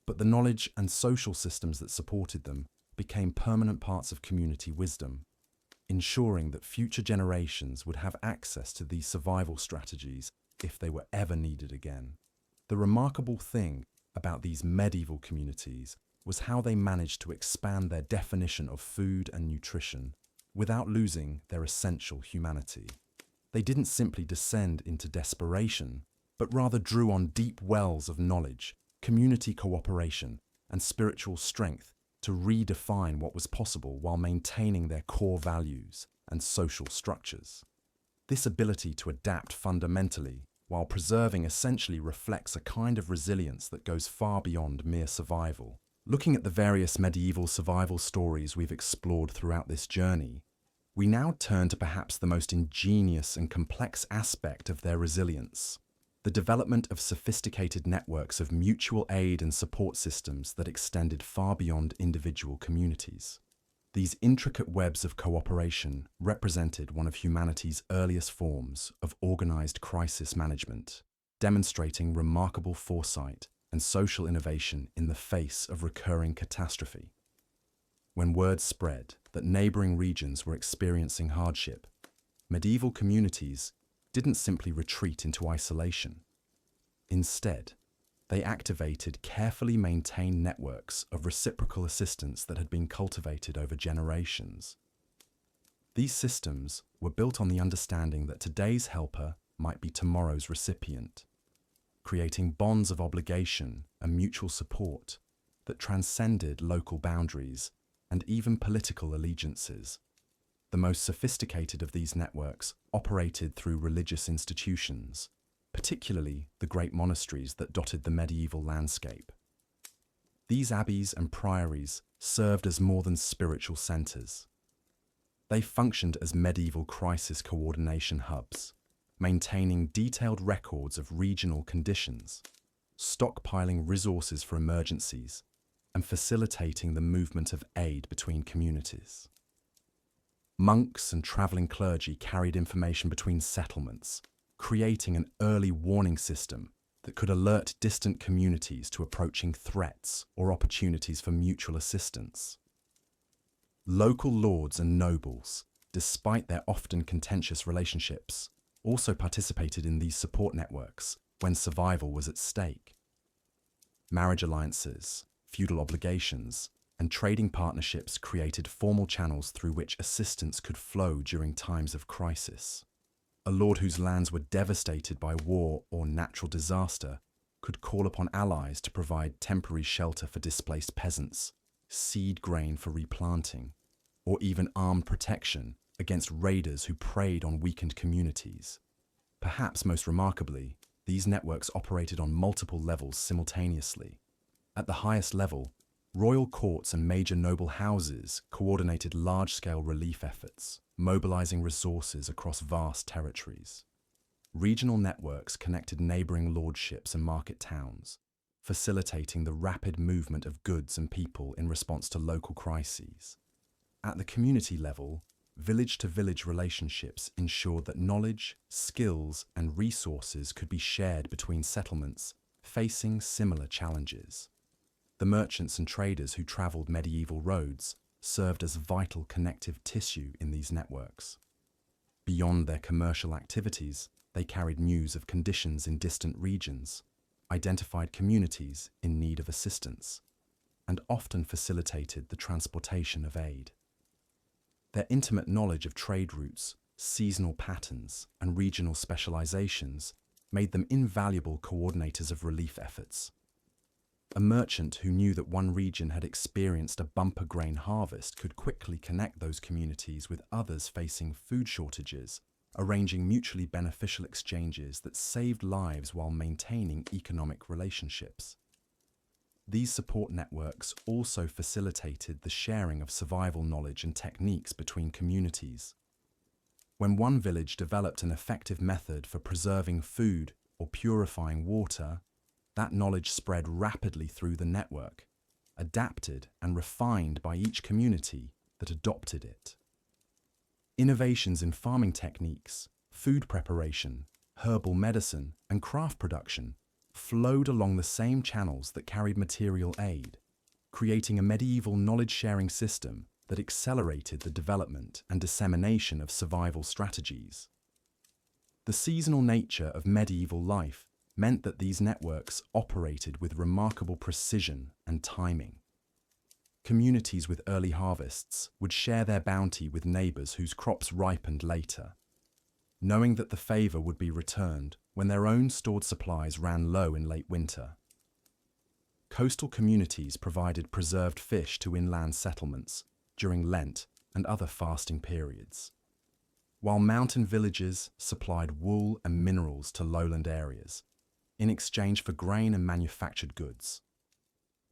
A: But the knowledge and social systems that supported them became permanent parts of community wisdom, ensuring that future generations would have access to these survival strategies if they were ever needed again. The remarkable thing about these medieval communities was how they managed to expand their definition of food and nutrition without losing their essential humanity. They didn't simply descend into desperation, but rather drew on deep wells of knowledge, community cooperation, and spiritual strength to redefine what was possible while maintaining their core values and social structures. This ability to adapt fundamentally while preserving essentially reflects a kind of resilience that goes far beyond mere survival. Looking at the various medieval survival stories we've explored throughout this journey, we now turn to perhaps the most ingenious and complex aspect of their resilience: the development of sophisticated networks of mutual aid and support systems that extended far beyond individual communities. These intricate webs of cooperation represented one of humanity's earliest forms of organized crisis management, demonstrating remarkable foresight and social innovation in the face of recurring catastrophe. When word spread that neighboring regions were experiencing hardship, medieval communities didn't simply retreat into isolation. Instead, they activated carefully maintained networks of reciprocal assistance that had been cultivated over generations. These systems were built on the understanding that today's helper might be tomorrow's recipient, creating bonds of obligation and mutual support that transcended local boundaries and even political allegiances. The most sophisticated of these networks operated through religious institutions, particularly the great monasteries that dotted the medieval landscape. These abbeys and priories served as more than spiritual centers. They functioned as medieval crisis coordination hubs, maintaining detailed records of regional conditions, stockpiling resources for emergencies, and facilitating the movement of aid between communities. Monks and traveling clergy carried information between settlements, creating an early warning system that could alert distant communities to approaching threats or opportunities for mutual assistance. Local lords and nobles, despite their often contentious relationships, also participated in these support networks when survival was at stake. Marriage alliances, feudal obligations, and trading partnerships created formal channels through which assistance could flow during times of crisis. A lord whose lands were devastated by war or natural disaster could call upon allies to provide temporary shelter for displaced peasants, seed grain for replanting, or even armed protection against raiders who preyed on weakened communities. Perhaps most remarkably, these networks operated on multiple levels simultaneously. At the highest level, royal courts and major noble houses coordinated large-scale relief efforts, mobilizing resources across vast territories. Regional networks connected neighboring lordships and market towns, facilitating the rapid movement of goods and people in response to local crises. At the community level, village-to-village relationships ensured that knowledge, skills, and resources could be shared between settlements facing similar challenges. The merchants and traders who traveled medieval roads served as vital connective tissue in these networks. Beyond their commercial activities, they carried news of conditions in distant regions, identified communities in need of assistance, and often facilitated the transportation of aid. Their intimate knowledge of trade routes, seasonal patterns, and regional specializations made them invaluable coordinators of relief efforts. A merchant who knew that one region had experienced a bumper grain harvest could quickly connect those communities with others facing food shortages, arranging mutually beneficial exchanges that saved lives while maintaining economic relationships. These support networks also facilitated the sharing of survival knowledge and techniques between communities. When one village developed an effective method for preserving food or purifying water, that knowledge spread rapidly through the network, adapted and refined by each community that adopted it. Innovations in farming techniques, food preparation, herbal medicine, and craft production flowed along the same channels that carried material aid, creating a medieval knowledge-sharing system that accelerated the development and dissemination of survival strategies. The seasonal nature of medieval life meant that these networks operated with remarkable precision and timing. Communities with early harvests would share their bounty with neighbors whose crops ripened later, knowing that the favor would be returned when their own stored supplies ran low in late winter. Coastal communities provided preserved fish to inland settlements during Lent and other fasting periods, while mountain villages supplied wool and minerals to lowland areas in exchange for grain and manufactured goods.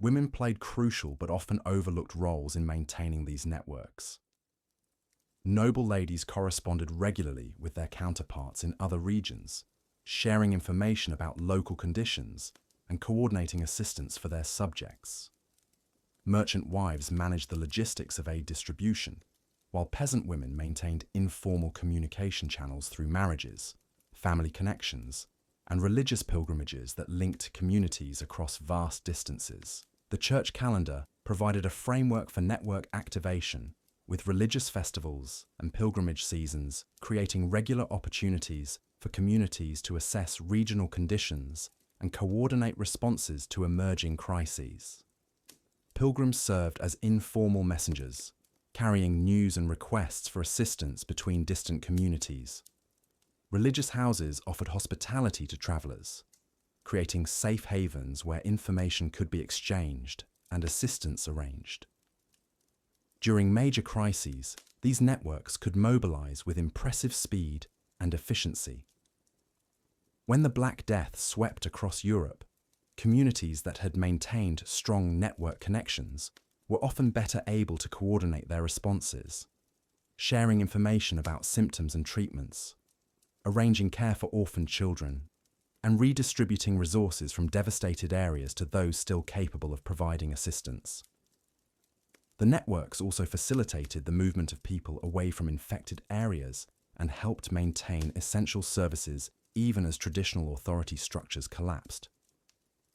A: Women played crucial but often overlooked roles in maintaining these networks. Noble ladies corresponded regularly with their counterparts in other regions, sharing information about local conditions and coordinating assistance for their subjects. Merchant wives managed the logistics of aid distribution, while peasant women maintained informal communication channels through marriages, family connections, and religious pilgrimages that linked communities across vast distances. The church calendar provided a framework for network activation, with religious festivals and pilgrimage seasons creating regular opportunities for communities to assess regional conditions and coordinate responses to emerging crises. Pilgrims served as informal messengers, carrying news and requests for assistance between distant communities. Religious houses offered hospitality to travelers, creating safe havens where information could be exchanged and assistance arranged. During major crises, these networks could mobilize with impressive speed and efficiency. When the Black Death swept across Europe, communities that had maintained strong network connections were often better able to coordinate their responses, sharing information about symptoms and treatments, arranging care for orphaned children, and redistributing resources from devastated areas to those still capable of providing assistance. The networks also facilitated the movement of people away from infected areas and helped maintain essential services even as traditional authority structures collapsed.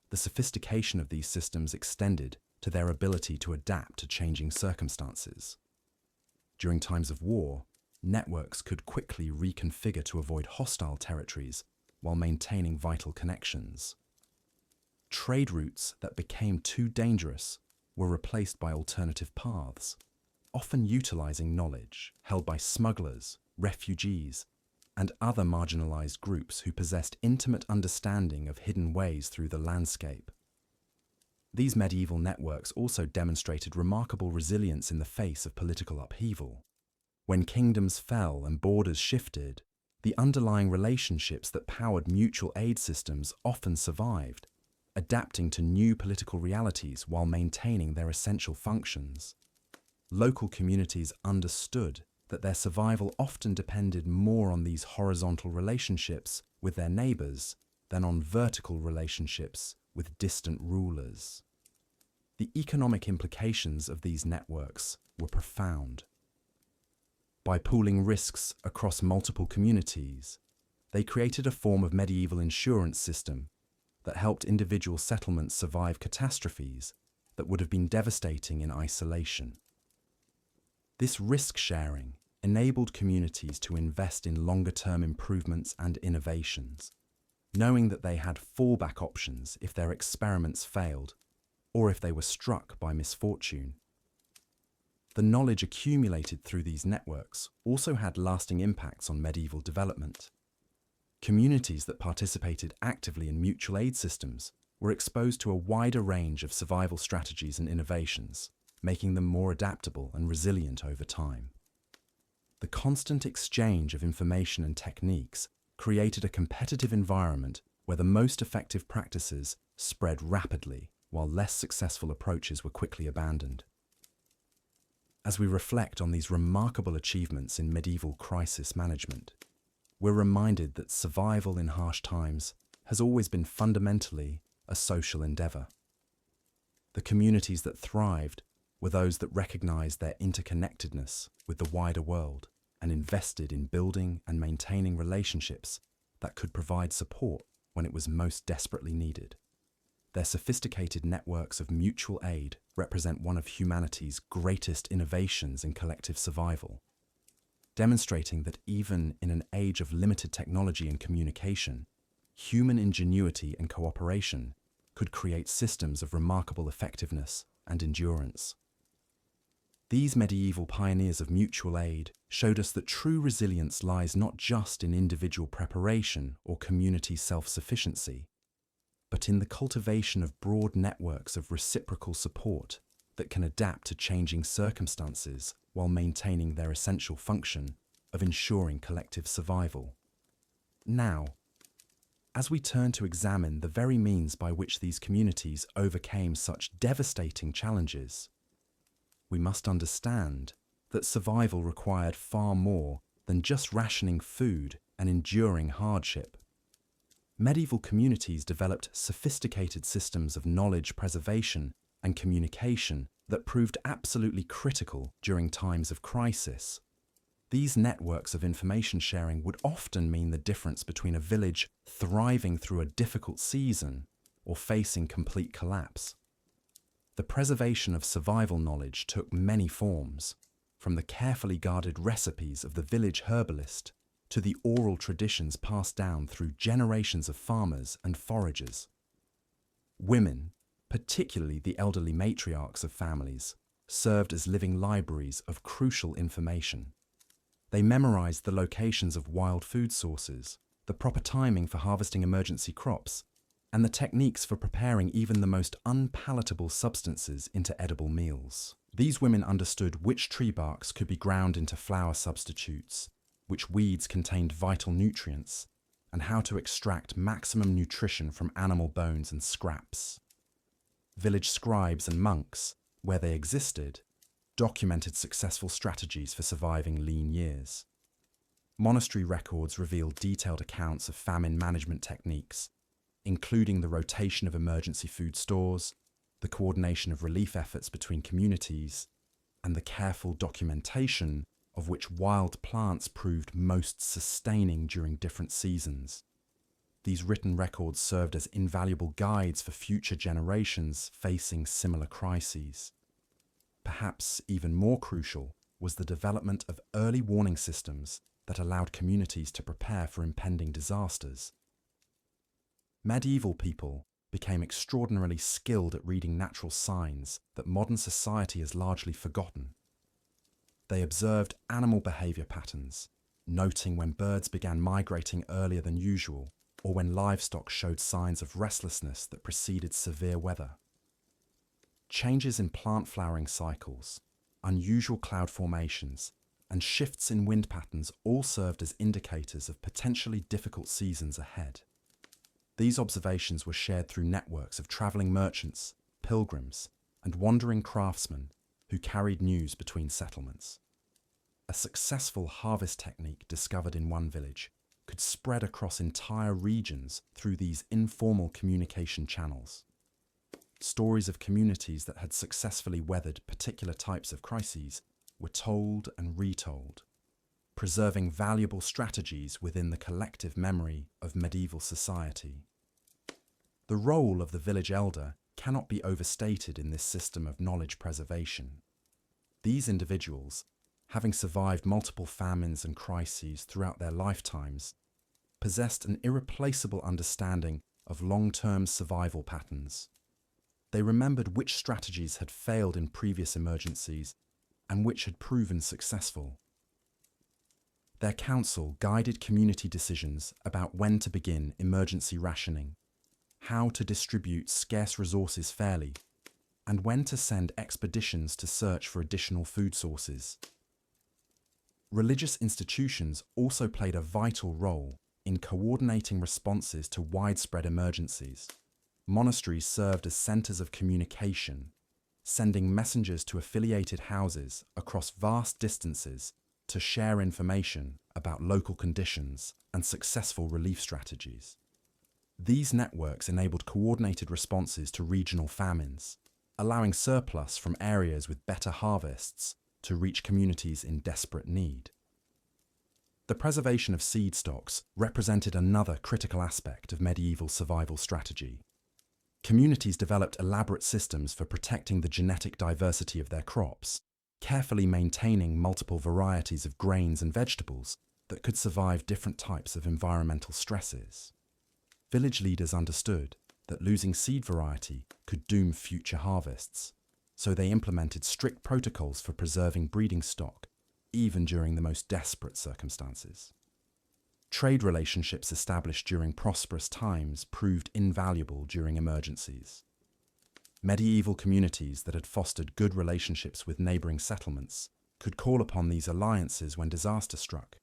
A: The sophistication of these systems extended to their ability to adapt to changing circumstances. During times of war, networks could quickly reconfigure to avoid hostile territories while maintaining vital connections. Trade routes that became too dangerous were replaced by alternative paths, often utilizing knowledge held by smugglers, refugees, and other marginalized groups who possessed intimate understanding of hidden ways through the landscape. These medieval networks also demonstrated remarkable resilience in the face of political upheaval. When kingdoms fell and borders shifted, the underlying relationships that powered mutual aid systems often survived, adapting to new political realities while maintaining their essential functions. Local communities understood that their survival often depended more on these horizontal relationships with their neighbors than on vertical relationships with distant rulers. The economic implications of these networks were profound. By pooling risks across multiple communities, they created a form of medieval insurance system that helped individual settlements survive catastrophes that would have been devastating in isolation. This risk sharing enabled communities to invest in longer-term improvements and innovations, knowing that they had fallback options if their experiments failed or if they were struck by misfortune. The knowledge accumulated through these networks also had lasting impacts on medieval development. Communities that participated actively in mutual aid systems were exposed to a wider range of survival strategies and innovations, making them more adaptable and resilient over time. The constant exchange of information and techniques created a competitive environment where the most effective practices spread rapidly, while less successful approaches were quickly abandoned. As we reflect on these remarkable achievements in medieval crisis management, we're reminded that survival in harsh times has always been fundamentally a social endeavor. The communities that thrived were those that recognized their interconnectedness with the wider world and invested in building and maintaining relationships that could provide support when it was most desperately needed. Their sophisticated networks of mutual aid represent one of humanity's greatest innovations in collective survival, demonstrating that even in an age of limited technology and communication, human ingenuity and cooperation could create systems of remarkable effectiveness and endurance. These medieval pioneers of mutual aid showed us that true resilience lies not just in individual preparation or community self-sufficiency, but in the cultivation of broad networks of reciprocal support that can adapt to changing circumstances while maintaining their essential function of ensuring collective survival. Now, as we turn to examine the very means by which these communities overcame such devastating challenges, we must understand that survival required far more than just rationing food and enduring hardship. Medieval communities developed sophisticated systems of knowledge preservation and communication that proved absolutely critical during times of crisis. These networks of information sharing would often mean the difference between a village thriving through a difficult season or facing complete collapse. The preservation of survival knowledge took many forms, from the carefully guarded recipes of the village herbalist to the oral traditions passed down through generations of farmers and foragers. Women, particularly the elderly matriarchs of families, served as living libraries of crucial information. They memorized the locations of wild food sources, the proper timing for harvesting emergency crops, and the techniques for preparing even the most unpalatable substances into edible meals. These women understood which tree barks could be ground into flour substitutes, which weeds contained vital nutrients, and how to extract maximum nutrition from animal bones and scraps. Village scribes and monks, where they existed, documented successful strategies for surviving lean years. Monastery records reveal detailed accounts of famine management techniques, including the rotation of emergency food stores, the coordination of relief efforts between communities, and the careful documentation of which wild plants proved most sustaining during different seasons. These written records served as invaluable guides for future generations facing similar crises. Perhaps even more crucial was the development of early warning systems that allowed communities to prepare for impending disasters. Medieval people became extraordinarily skilled at reading natural signs that modern society has largely forgotten. They observed animal behavior patterns, noting when birds began migrating earlier than usual or when livestock showed signs of restlessness that preceded severe weather. Changes in plant flowering cycles, unusual cloud formations, and shifts in wind patterns all served as indicators of potentially difficult seasons ahead. These observations were shared through networks of travelling merchants, pilgrims, and wandering craftsmen who carried news between settlements. A successful harvest technique discovered in one village could spread across entire regions through these informal communication channels. Stories of communities that had successfully weathered particular types of crises were told and retold, preserving valuable strategies within the collective memory of medieval society. The role of the village elder cannot be overstated in this system of knowledge preservation. These individuals, having survived multiple famines and crises throughout their lifetimes, possessed an irreplaceable understanding of long-term survival patterns. They remembered which strategies had failed in previous emergencies and which had proven successful. Their counsel guided community decisions about when to begin emergency rationing, how to distribute scarce resources fairly, and when to send expeditions to search for additional food sources. Religious institutions also played a vital role in coordinating responses to widespread emergencies. Monasteries served as centers of communication, sending messengers to affiliated houses across vast distances to share information about local conditions and successful relief strategies. These networks enabled coordinated responses to regional famines, allowing surplus from areas with better harvests to reach communities in desperate need. The preservation of seed stocks represented another critical aspect of medieval survival strategy. Communities developed elaborate systems for protecting the genetic diversity of their crops, carefully maintaining multiple varieties of grains and vegetables that could survive different types of environmental stresses. Village leaders understood that losing seed variety could doom future harvests, so they implemented strict protocols for preserving breeding stock, even during the most desperate circumstances. Trade relationships established during prosperous times proved invaluable during emergencies. Medieval communities that had fostered good relationships with neighbouring settlements could call upon these alliances when disaster struck.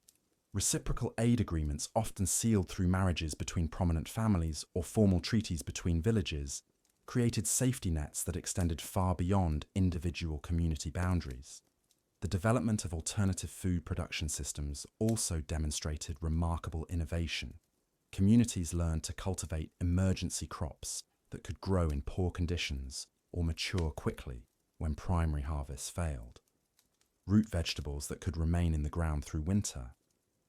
A: Reciprocal aid agreements, often sealed through marriages between prominent families or formal treaties between villages, created safety nets that extended far beyond individual community boundaries. The development of alternative food production systems also demonstrated remarkable innovation. Communities learned to cultivate emergency crops that could grow in poor conditions or mature quickly when primary harvests failed. Root vegetables that could remain in the ground through winter,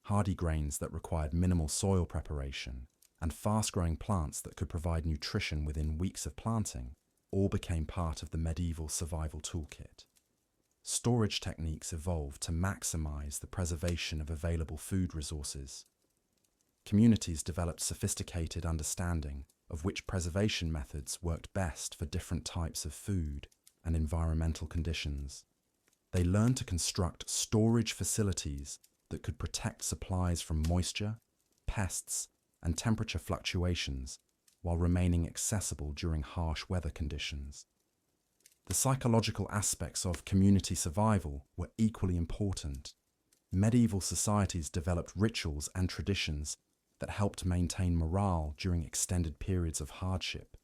A: hardy grains that required minimal soil preparation, and fast-growing plants that could provide nutrition within weeks of planting all became part of the medieval survival toolkit. Storage techniques evolved to maximize the preservation of available food resources. Communities developed sophisticated understanding of which preservation methods worked best for different types of food and environmental conditions. They learned to construct storage facilities that could protect supplies from moisture, pests, and temperature fluctuations while remaining accessible during harsh weather conditions. The psychological aspects of community survival were equally important. Medieval societies developed rituals and traditions that helped maintain morale during extended periods of hardship.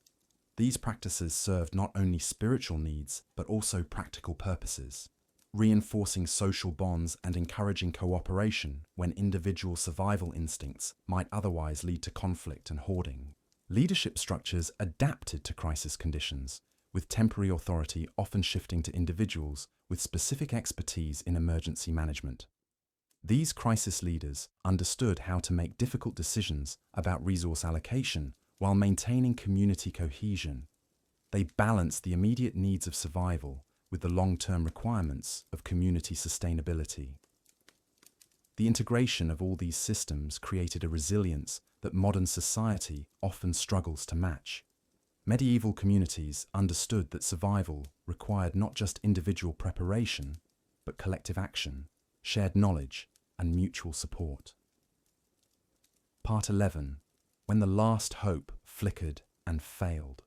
A: These practices served not only spiritual needs, but also practical purposes, reinforcing social bonds and encouraging cooperation when individual survival instincts might otherwise lead to conflict and hoarding. Leadership structures adapted to crisis conditions, with temporary authority often shifting to individuals with specific expertise in emergency management. These crisis leaders understood how to make difficult decisions about resource allocation while maintaining community cohesion. They balanced the immediate needs of survival with the long-term requirements of community sustainability. The integration of all these systems created a resilience that modern society often struggles to match. Medieval communities understood that survival required not just individual preparation, but collective action, shared knowledge, and mutual support. Part 11. When the last hope flickered and failed.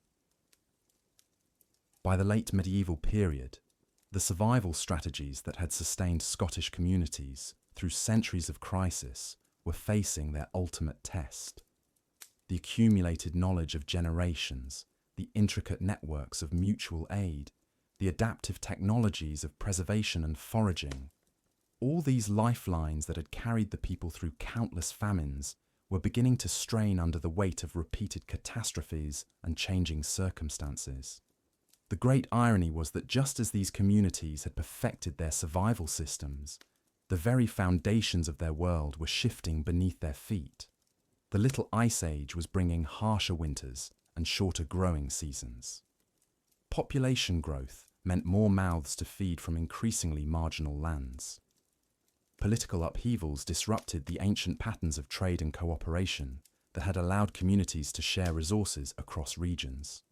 A: By the late medieval period, The survival strategies that had sustained Scottish communities through centuries of crisis were facing their ultimate test. The accumulated knowledge of generations, the intricate networks of mutual aid, the adaptive technologies of preservation and foraging, all these lifelines that had carried the people through countless famines were beginning to strain under the weight of repeated catastrophes and changing circumstances. The great irony was that just as these communities had perfected their survival systems, the very foundations of their world were shifting beneath their feet. The Little Ice Age was bringing harsher winters and shorter growing seasons. Population growth meant more mouths to feed from increasingly marginal lands. Political upheavals disrupted the ancient patterns of trade and cooperation that had allowed communities to share resources across regions.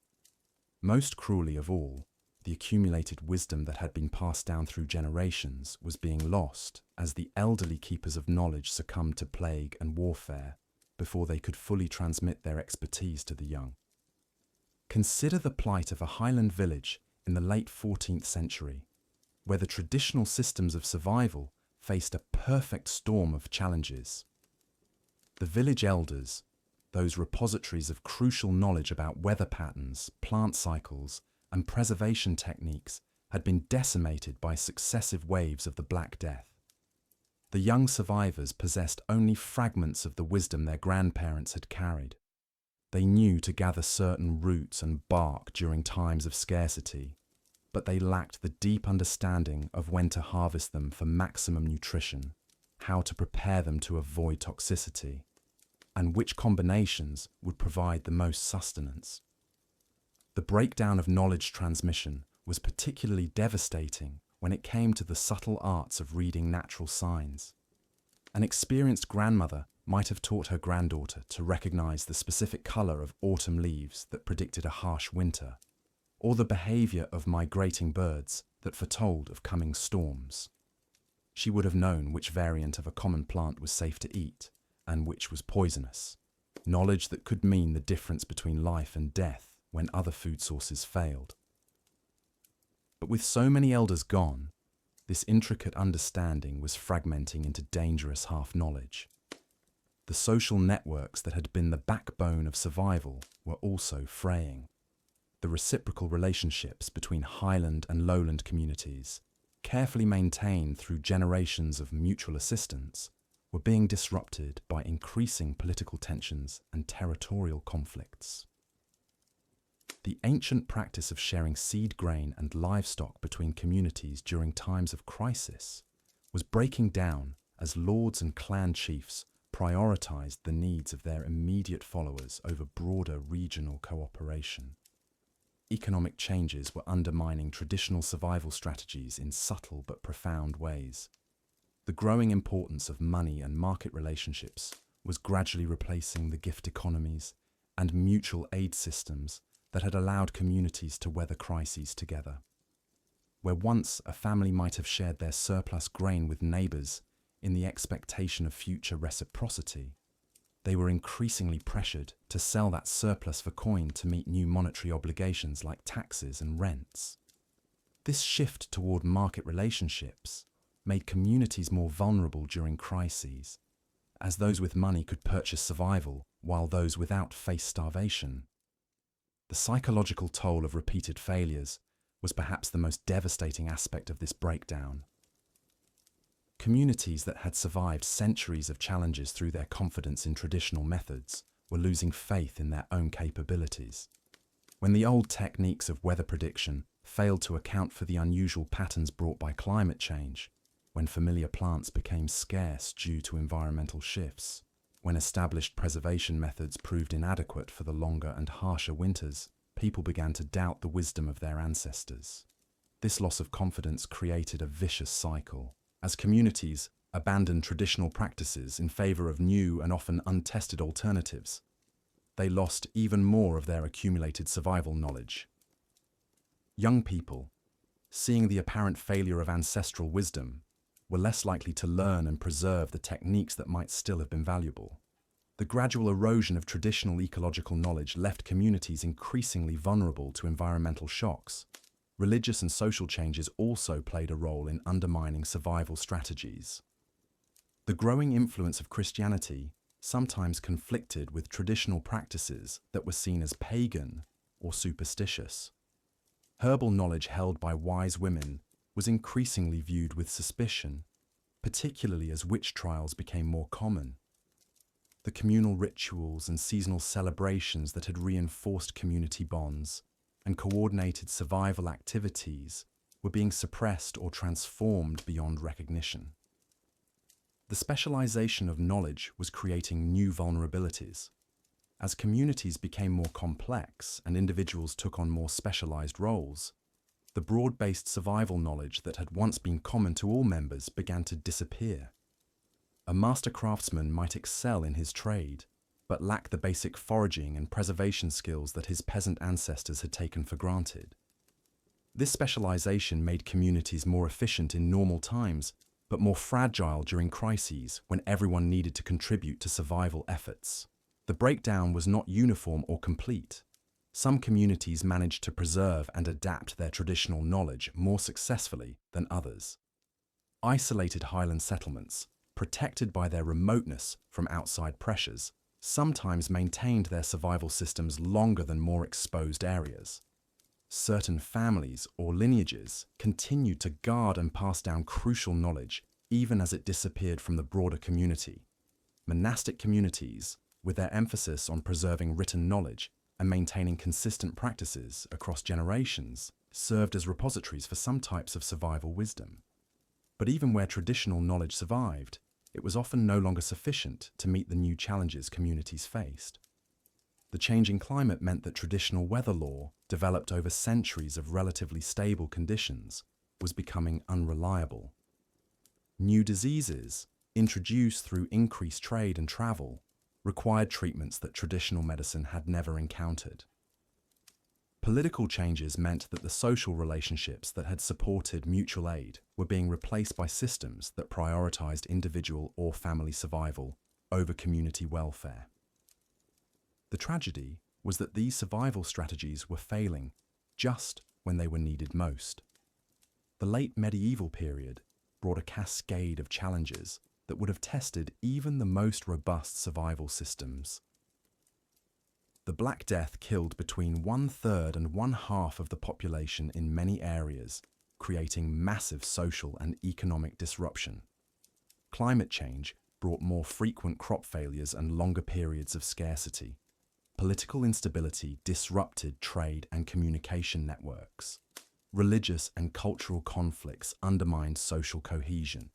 A: Most cruelly of all, the accumulated wisdom that had been passed down through generations was being lost as the elderly keepers of knowledge succumbed to plague and warfare before they could fully transmit their expertise to the young. Consider the plight of a Highland village in the late 14th century, where the traditional systems of survival faced a perfect storm of challenges. The village elders, those repositories of crucial knowledge about weather patterns, plant cycles, and preservation techniques, had been decimated by successive waves of the Black Death. The young survivors possessed only fragments of the wisdom their grandparents had carried. They knew to gather certain roots and bark during times of scarcity, but they lacked the deep understanding of when to harvest them for maximum nutrition, how to prepare them to avoid toxicity, and which combinations would provide the most sustenance. The breakdown of knowledge transmission was particularly devastating when it came to the subtle arts of reading natural signs. An experienced grandmother might have taught her granddaughter to recognize the specific color of autumn leaves that predicted a harsh winter, or the behavior of migrating birds that foretold of coming storms. She would have known which variant of a common plant was safe to eat and which was poisonous, knowledge that could mean the difference between life and death when other food sources failed. But with so many elders gone, this intricate understanding was fragmenting into dangerous half-knowledge. The social networks that had been the backbone of survival were also fraying. The reciprocal relationships between highland and lowland communities, carefully maintained through generations of mutual assistance, were being disrupted by increasing political tensions and territorial conflicts. The ancient practice of sharing seed grain and livestock between communities during times of crisis was breaking down as lords and clan chiefs prioritized the needs of their immediate followers over broader regional cooperation. Economic changes were undermining traditional survival strategies in subtle but profound ways. The growing importance of money and market relationships was gradually replacing the gift economies and mutual aid systems that had allowed communities to weather crises together. Where once a family might have shared their surplus grain with neighbours in the expectation of future reciprocity, they were increasingly pressured to sell that surplus for coin to meet new monetary obligations like taxes and rents. This shift toward market relationships made communities more vulnerable during crises, as those with money could purchase survival while those without faced starvation. The psychological toll of repeated failures was perhaps the most devastating aspect of this breakdown. Communities that had survived centuries of challenges through their confidence in traditional methods were losing faith in their own capabilities. When the old techniques of weather prediction failed to account for the unusual patterns brought by climate change, when familiar plants became scarce due to environmental shifts, when established preservation methods proved inadequate for the longer and harsher winters, people began to doubt the wisdom of their ancestors. This loss of confidence created a vicious cycle. As communities abandoned traditional practices in favor of new and often untested alternatives, they lost even more of their accumulated survival knowledge. Young people, seeing the apparent failure of ancestral wisdom, were less likely to learn and preserve the techniques that might still have been valuable. The gradual erosion of traditional ecological knowledge left communities increasingly vulnerable to environmental shocks, Religious and social changes also played a role in undermining survival strategies. The growing influence of Christianity sometimes conflicted with traditional practices that were seen as pagan or superstitious. Herbal knowledge held by wise women was increasingly viewed with suspicion, particularly as witch trials became more common. The communal rituals and seasonal celebrations that had reinforced community bonds and coordinated survival activities were being suppressed or transformed beyond recognition. The specialization of knowledge was creating new vulnerabilities. As communities became more complex and individuals took on more specialized roles, the broad-based survival knowledge that had once been common to all members began to disappear. A master craftsman might excel in his trade, but lack the basic foraging and preservation skills that his peasant ancestors had taken for granted. This specialization made communities more efficient in normal times, but more fragile during crises when everyone needed to contribute to survival efforts. The breakdown was not uniform or complete. Some communities managed to preserve and adapt their traditional knowledge more successfully than others. Isolated highland settlements, protected by their remoteness from outside pressures, sometimes maintained their survival systems longer than more exposed areas. Certain families or lineages continued to guard and pass down crucial knowledge even as it disappeared from the broader community. Monastic communities, with their emphasis on preserving written knowledge and maintaining consistent practices across generations, served as repositories for some types of survival wisdom. But even where traditional knowledge survived, it was often no longer sufficient to meet the new challenges communities faced. The changing climate meant that traditional weather lore, developed over centuries of relatively stable conditions, was becoming unreliable. New diseases, introduced through increased trade and travel, required treatments that traditional medicine had never encountered. Political changes meant that the social relationships that had supported mutual aid were being replaced by systems that prioritized individual or family survival over community welfare. The tragedy was that these survival strategies were failing just when they were needed most. The late medieval period brought a cascade of challenges that would have tested even the most robust survival systems. The Black Death killed between 1/3 and 1/2 of the population in many areas, creating massive social and economic disruption. Climate change brought more frequent crop failures and longer periods of scarcity. Political instability disrupted trade and communication networks. Religious and cultural conflicts undermined social cohesion.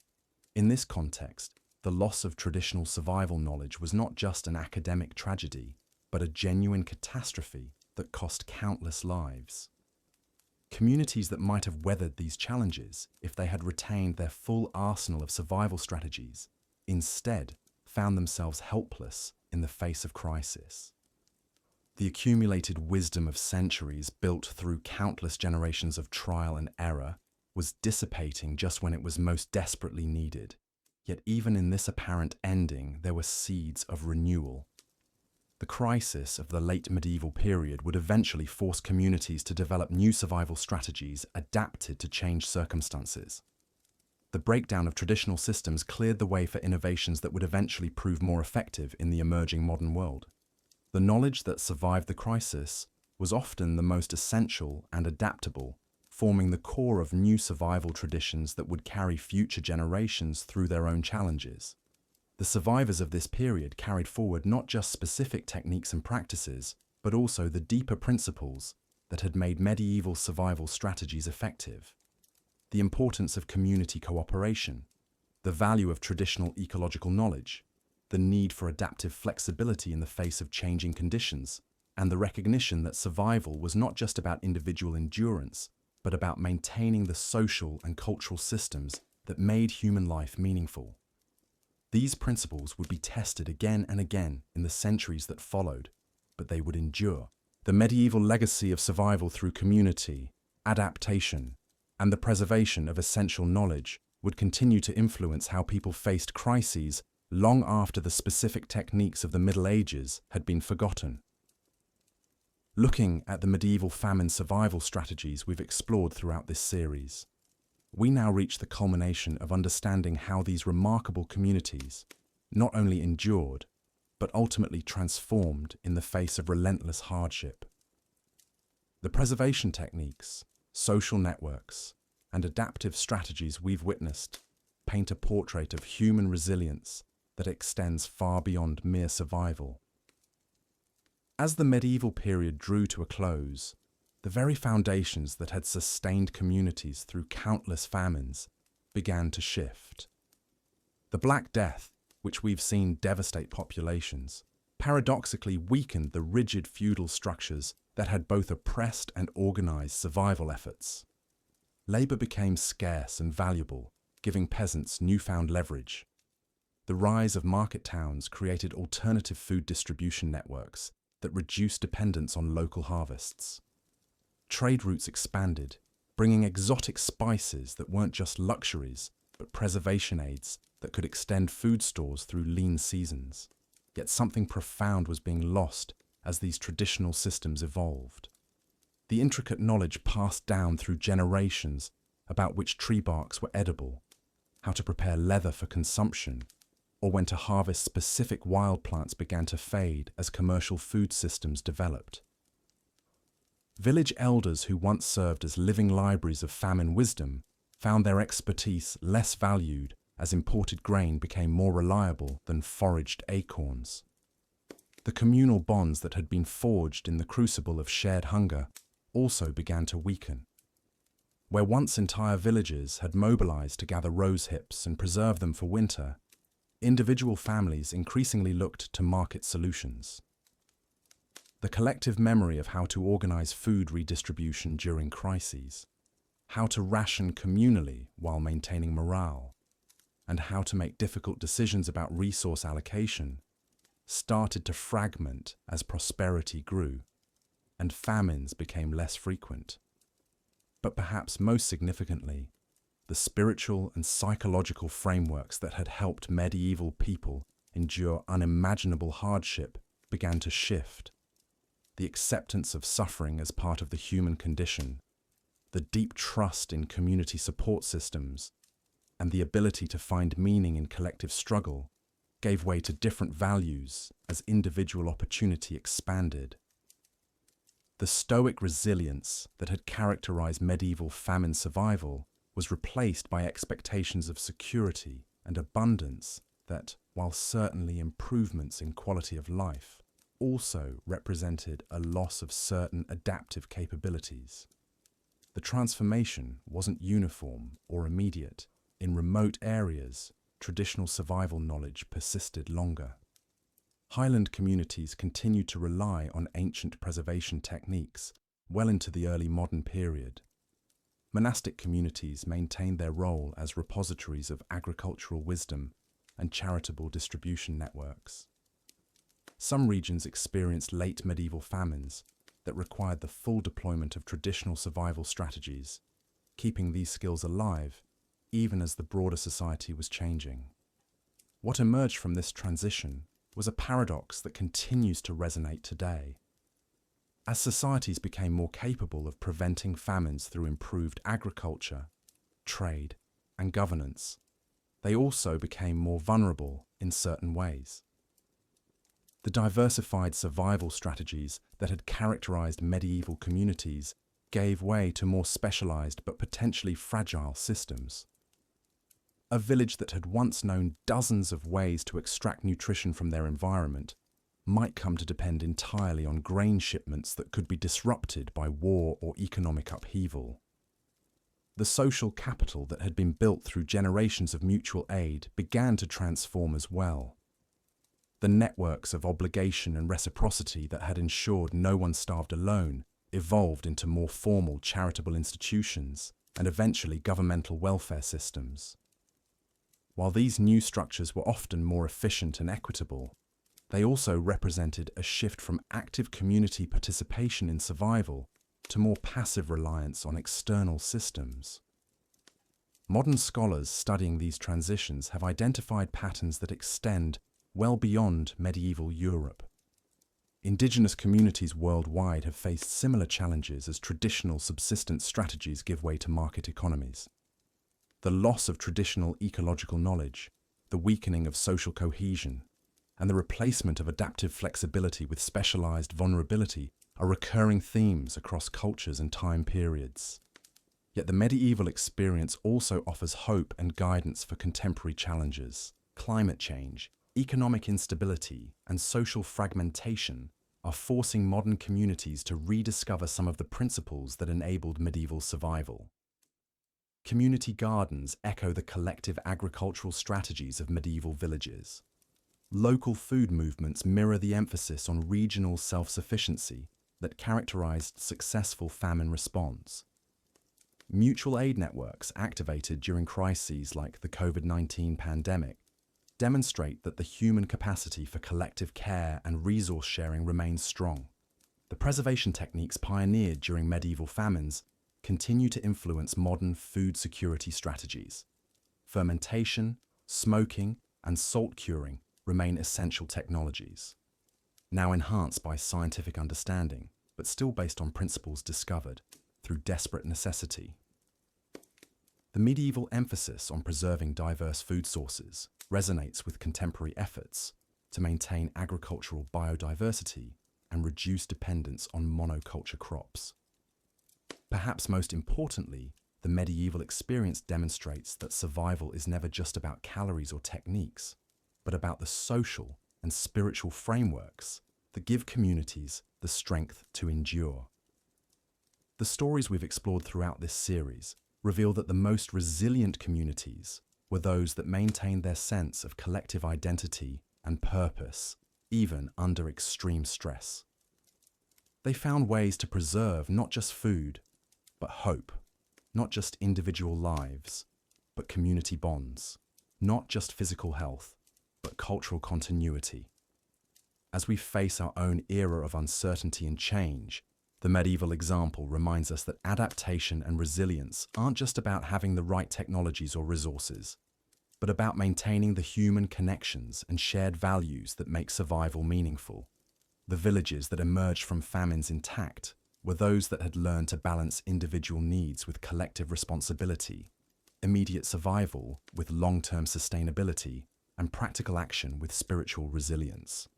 A: In this context, the loss of traditional survival knowledge was not just an academic tragedy, but a genuine catastrophe that cost countless lives. Communities that might have weathered these challenges if they had retained their full arsenal of survival strategies, instead found themselves helpless in the face of crisis. The accumulated wisdom of centuries built through countless generations of trial and error was dissipating just when it was most desperately needed. Yet even in this apparent ending, there were seeds of renewal. The crisis of the late medieval period would eventually force communities to develop new survival strategies adapted to changed circumstances. The breakdown of traditional systems cleared the way for innovations that would eventually prove more effective in the emerging modern world. The knowledge that survived the crisis was often the most essential and adaptable, forming the core of new survival traditions that would carry future generations through their own challenges. The survivors of this period carried forward not just specific techniques and practices, but also the deeper principles that had made medieval survival strategies effective. The importance of community cooperation, the value of traditional ecological knowledge, the need for adaptive flexibility in the face of changing conditions, and the recognition that survival was not just about individual endurance, but about maintaining the social and cultural systems that made human life meaningful. These principles would be tested again and again in the centuries that followed, but they would endure. The medieval legacy of survival through community, adaptation, and the preservation of essential knowledge would continue to influence how people faced crises long after the specific techniques of the Middle Ages had been forgotten. Looking at the medieval famine survival strategies we've explored throughout this series, we now reach the culmination of understanding how these remarkable communities not only endured, but ultimately transformed in the face of relentless hardship. The preservation techniques, social networks, and adaptive strategies we've witnessed paint a portrait of human resilience that extends far beyond mere survival. As the medieval period drew to a close, the very foundations that had sustained communities through countless famines began to shift. The Black Death, which we've seen devastate populations, paradoxically weakened the rigid feudal structures that had both oppressed and organized survival efforts. Labor became scarce and valuable, giving peasants newfound leverage. The rise of market towns created alternative food distribution networks that reduced dependence on local harvests. Trade routes expanded, bringing exotic spices that weren't just luxuries, but preservation aids that could extend food stores through lean seasons. Yet something profound was being lost as these traditional systems evolved. The intricate knowledge passed down through generations about which tree barks were edible, how to prepare leather for consumption, or when to harvest specific wild plants began to fade as commercial food systems developed. Village elders who once served as living libraries of famine wisdom found their expertise less valued as imported grain became more reliable than foraged acorns. The communal bonds that had been forged in the crucible of shared hunger also began to weaken. Where once entire villages had mobilized to gather rose hips and preserve them for winter, individual families increasingly looked to market solutions. The collective memory of how to organize food redistribution during crises, how to ration communally while maintaining morale, and how to make difficult decisions about resource allocation started to fragment as prosperity grew and famines became less frequent. But perhaps most significantly, the spiritual and psychological frameworks that had helped medieval people endure unimaginable hardship began to shift. The acceptance of suffering as part of the human condition, the deep trust in community support systems, and the ability to find meaning in collective struggle gave way to different values as individual opportunity expanded. The stoic resilience that had characterized medieval famine survival was replaced by expectations of security and abundance that, while certainly improvements in quality of life, also represented a loss of certain adaptive capabilities. The transformation wasn't uniform or immediate. In remote areas, traditional survival knowledge persisted longer. Highland communities continued to rely on ancient preservation techniques well into the early modern period. Monastic communities maintained their role as repositories of agricultural wisdom and charitable distribution networks. Some regions experienced late medieval famines that required the full deployment of traditional survival strategies, keeping these skills alive even as the broader society was changing. What emerged from this transition was a paradox that continues to resonate today. As societies became more capable of preventing famines through improved agriculture, trade, and governance, they also became more vulnerable in certain ways. The diversified survival strategies that had characterized medieval communities gave way to more specialized but potentially fragile systems. A village that had once known dozens of ways to extract nutrition from their environment might come to depend entirely on grain shipments that could be disrupted by war or economic upheaval. The social capital that had been built through generations of mutual aid began to transform as well. The networks of obligation and reciprocity that had ensured no one starved alone evolved into more formal charitable institutions and eventually governmental welfare systems. While these new structures were often more efficient and equitable, they also represented a shift from active community participation in survival to more passive reliance on external systems. Modern scholars studying these transitions have identified patterns that extend well beyond medieval Europe. Indigenous communities worldwide have faced similar challenges as traditional subsistence strategies give way to market economies. The loss of traditional ecological knowledge, the weakening of social cohesion, and the replacement of adaptive flexibility with specialized vulnerability are recurring themes across cultures and time periods. Yet the medieval experience also offers hope and guidance for contemporary challenges. Climate change, economic instability, and social fragmentation are forcing modern communities to rediscover some of the principles that enabled medieval survival. Community gardens echo the collective agricultural strategies of medieval villages. Local food movements mirror the emphasis on regional self-sufficiency that characterized successful famine response. Mutual aid networks activated during crises like the COVID-19 pandemic demonstrate that the human capacity for collective care and resource sharing remains strong. The preservation techniques pioneered during medieval famines continue to influence modern food security strategies. Fermentation, smoking, and salt curing remain essential technologies, now enhanced by scientific understanding, but still based on principles discovered through desperate necessity. The medieval emphasis on preserving diverse food sources resonates with contemporary efforts to maintain agricultural biodiversity and reduce dependence on monoculture crops. Perhaps most importantly, the medieval experience demonstrates that survival is never just about calories or techniques, but about the social and spiritual frameworks that give communities the strength to endure. The stories we've explored throughout this series reveal that the most resilient communities were those that maintained their sense of collective identity and purpose, even under extreme stress. They found ways to preserve not just food, but hope, not just individual lives, but community bonds, not just physical health, but cultural continuity. As we face our own era of uncertainty and change, the medieval example reminds us that adaptation and resilience aren't just about having the right technologies or resources, but about maintaining the human connections and shared values that make survival meaningful. The villages that emerged from famines intact were those that had learned to balance individual needs with collective responsibility, immediate survival with long-term sustainability, and practical action with spiritual resilience.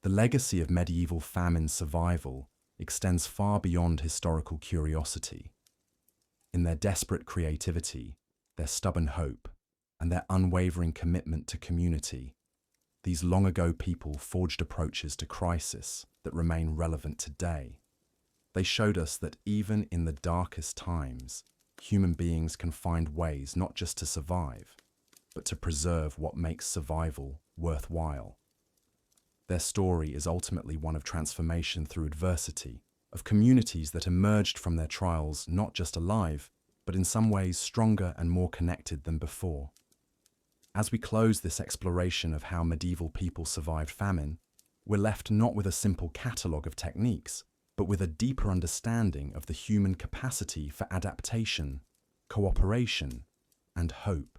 A: The legacy of medieval famine survival extends far beyond historical curiosity. In their desperate creativity, their stubborn hope, and their unwavering commitment to community, these long-ago people forged approaches to crisis that remain relevant today. They showed us that even in the darkest times, human beings can find ways not just to survive, but to preserve what makes survival worthwhile. Their story is ultimately one of transformation through adversity, of communities that emerged from their trials not just alive, but in some ways stronger and more connected than before. As we close this exploration of how medieval people survived famine, we're left not with a simple catalogue of techniques, but with a deeper understanding of the human capacity for adaptation, cooperation, and hope.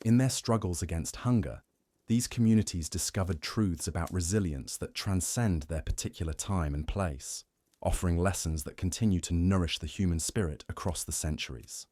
A: In their struggles against hunger, these communities discovered truths about resilience that transcend their particular time and place, offering lessons that continue to nourish the human spirit across the centuries.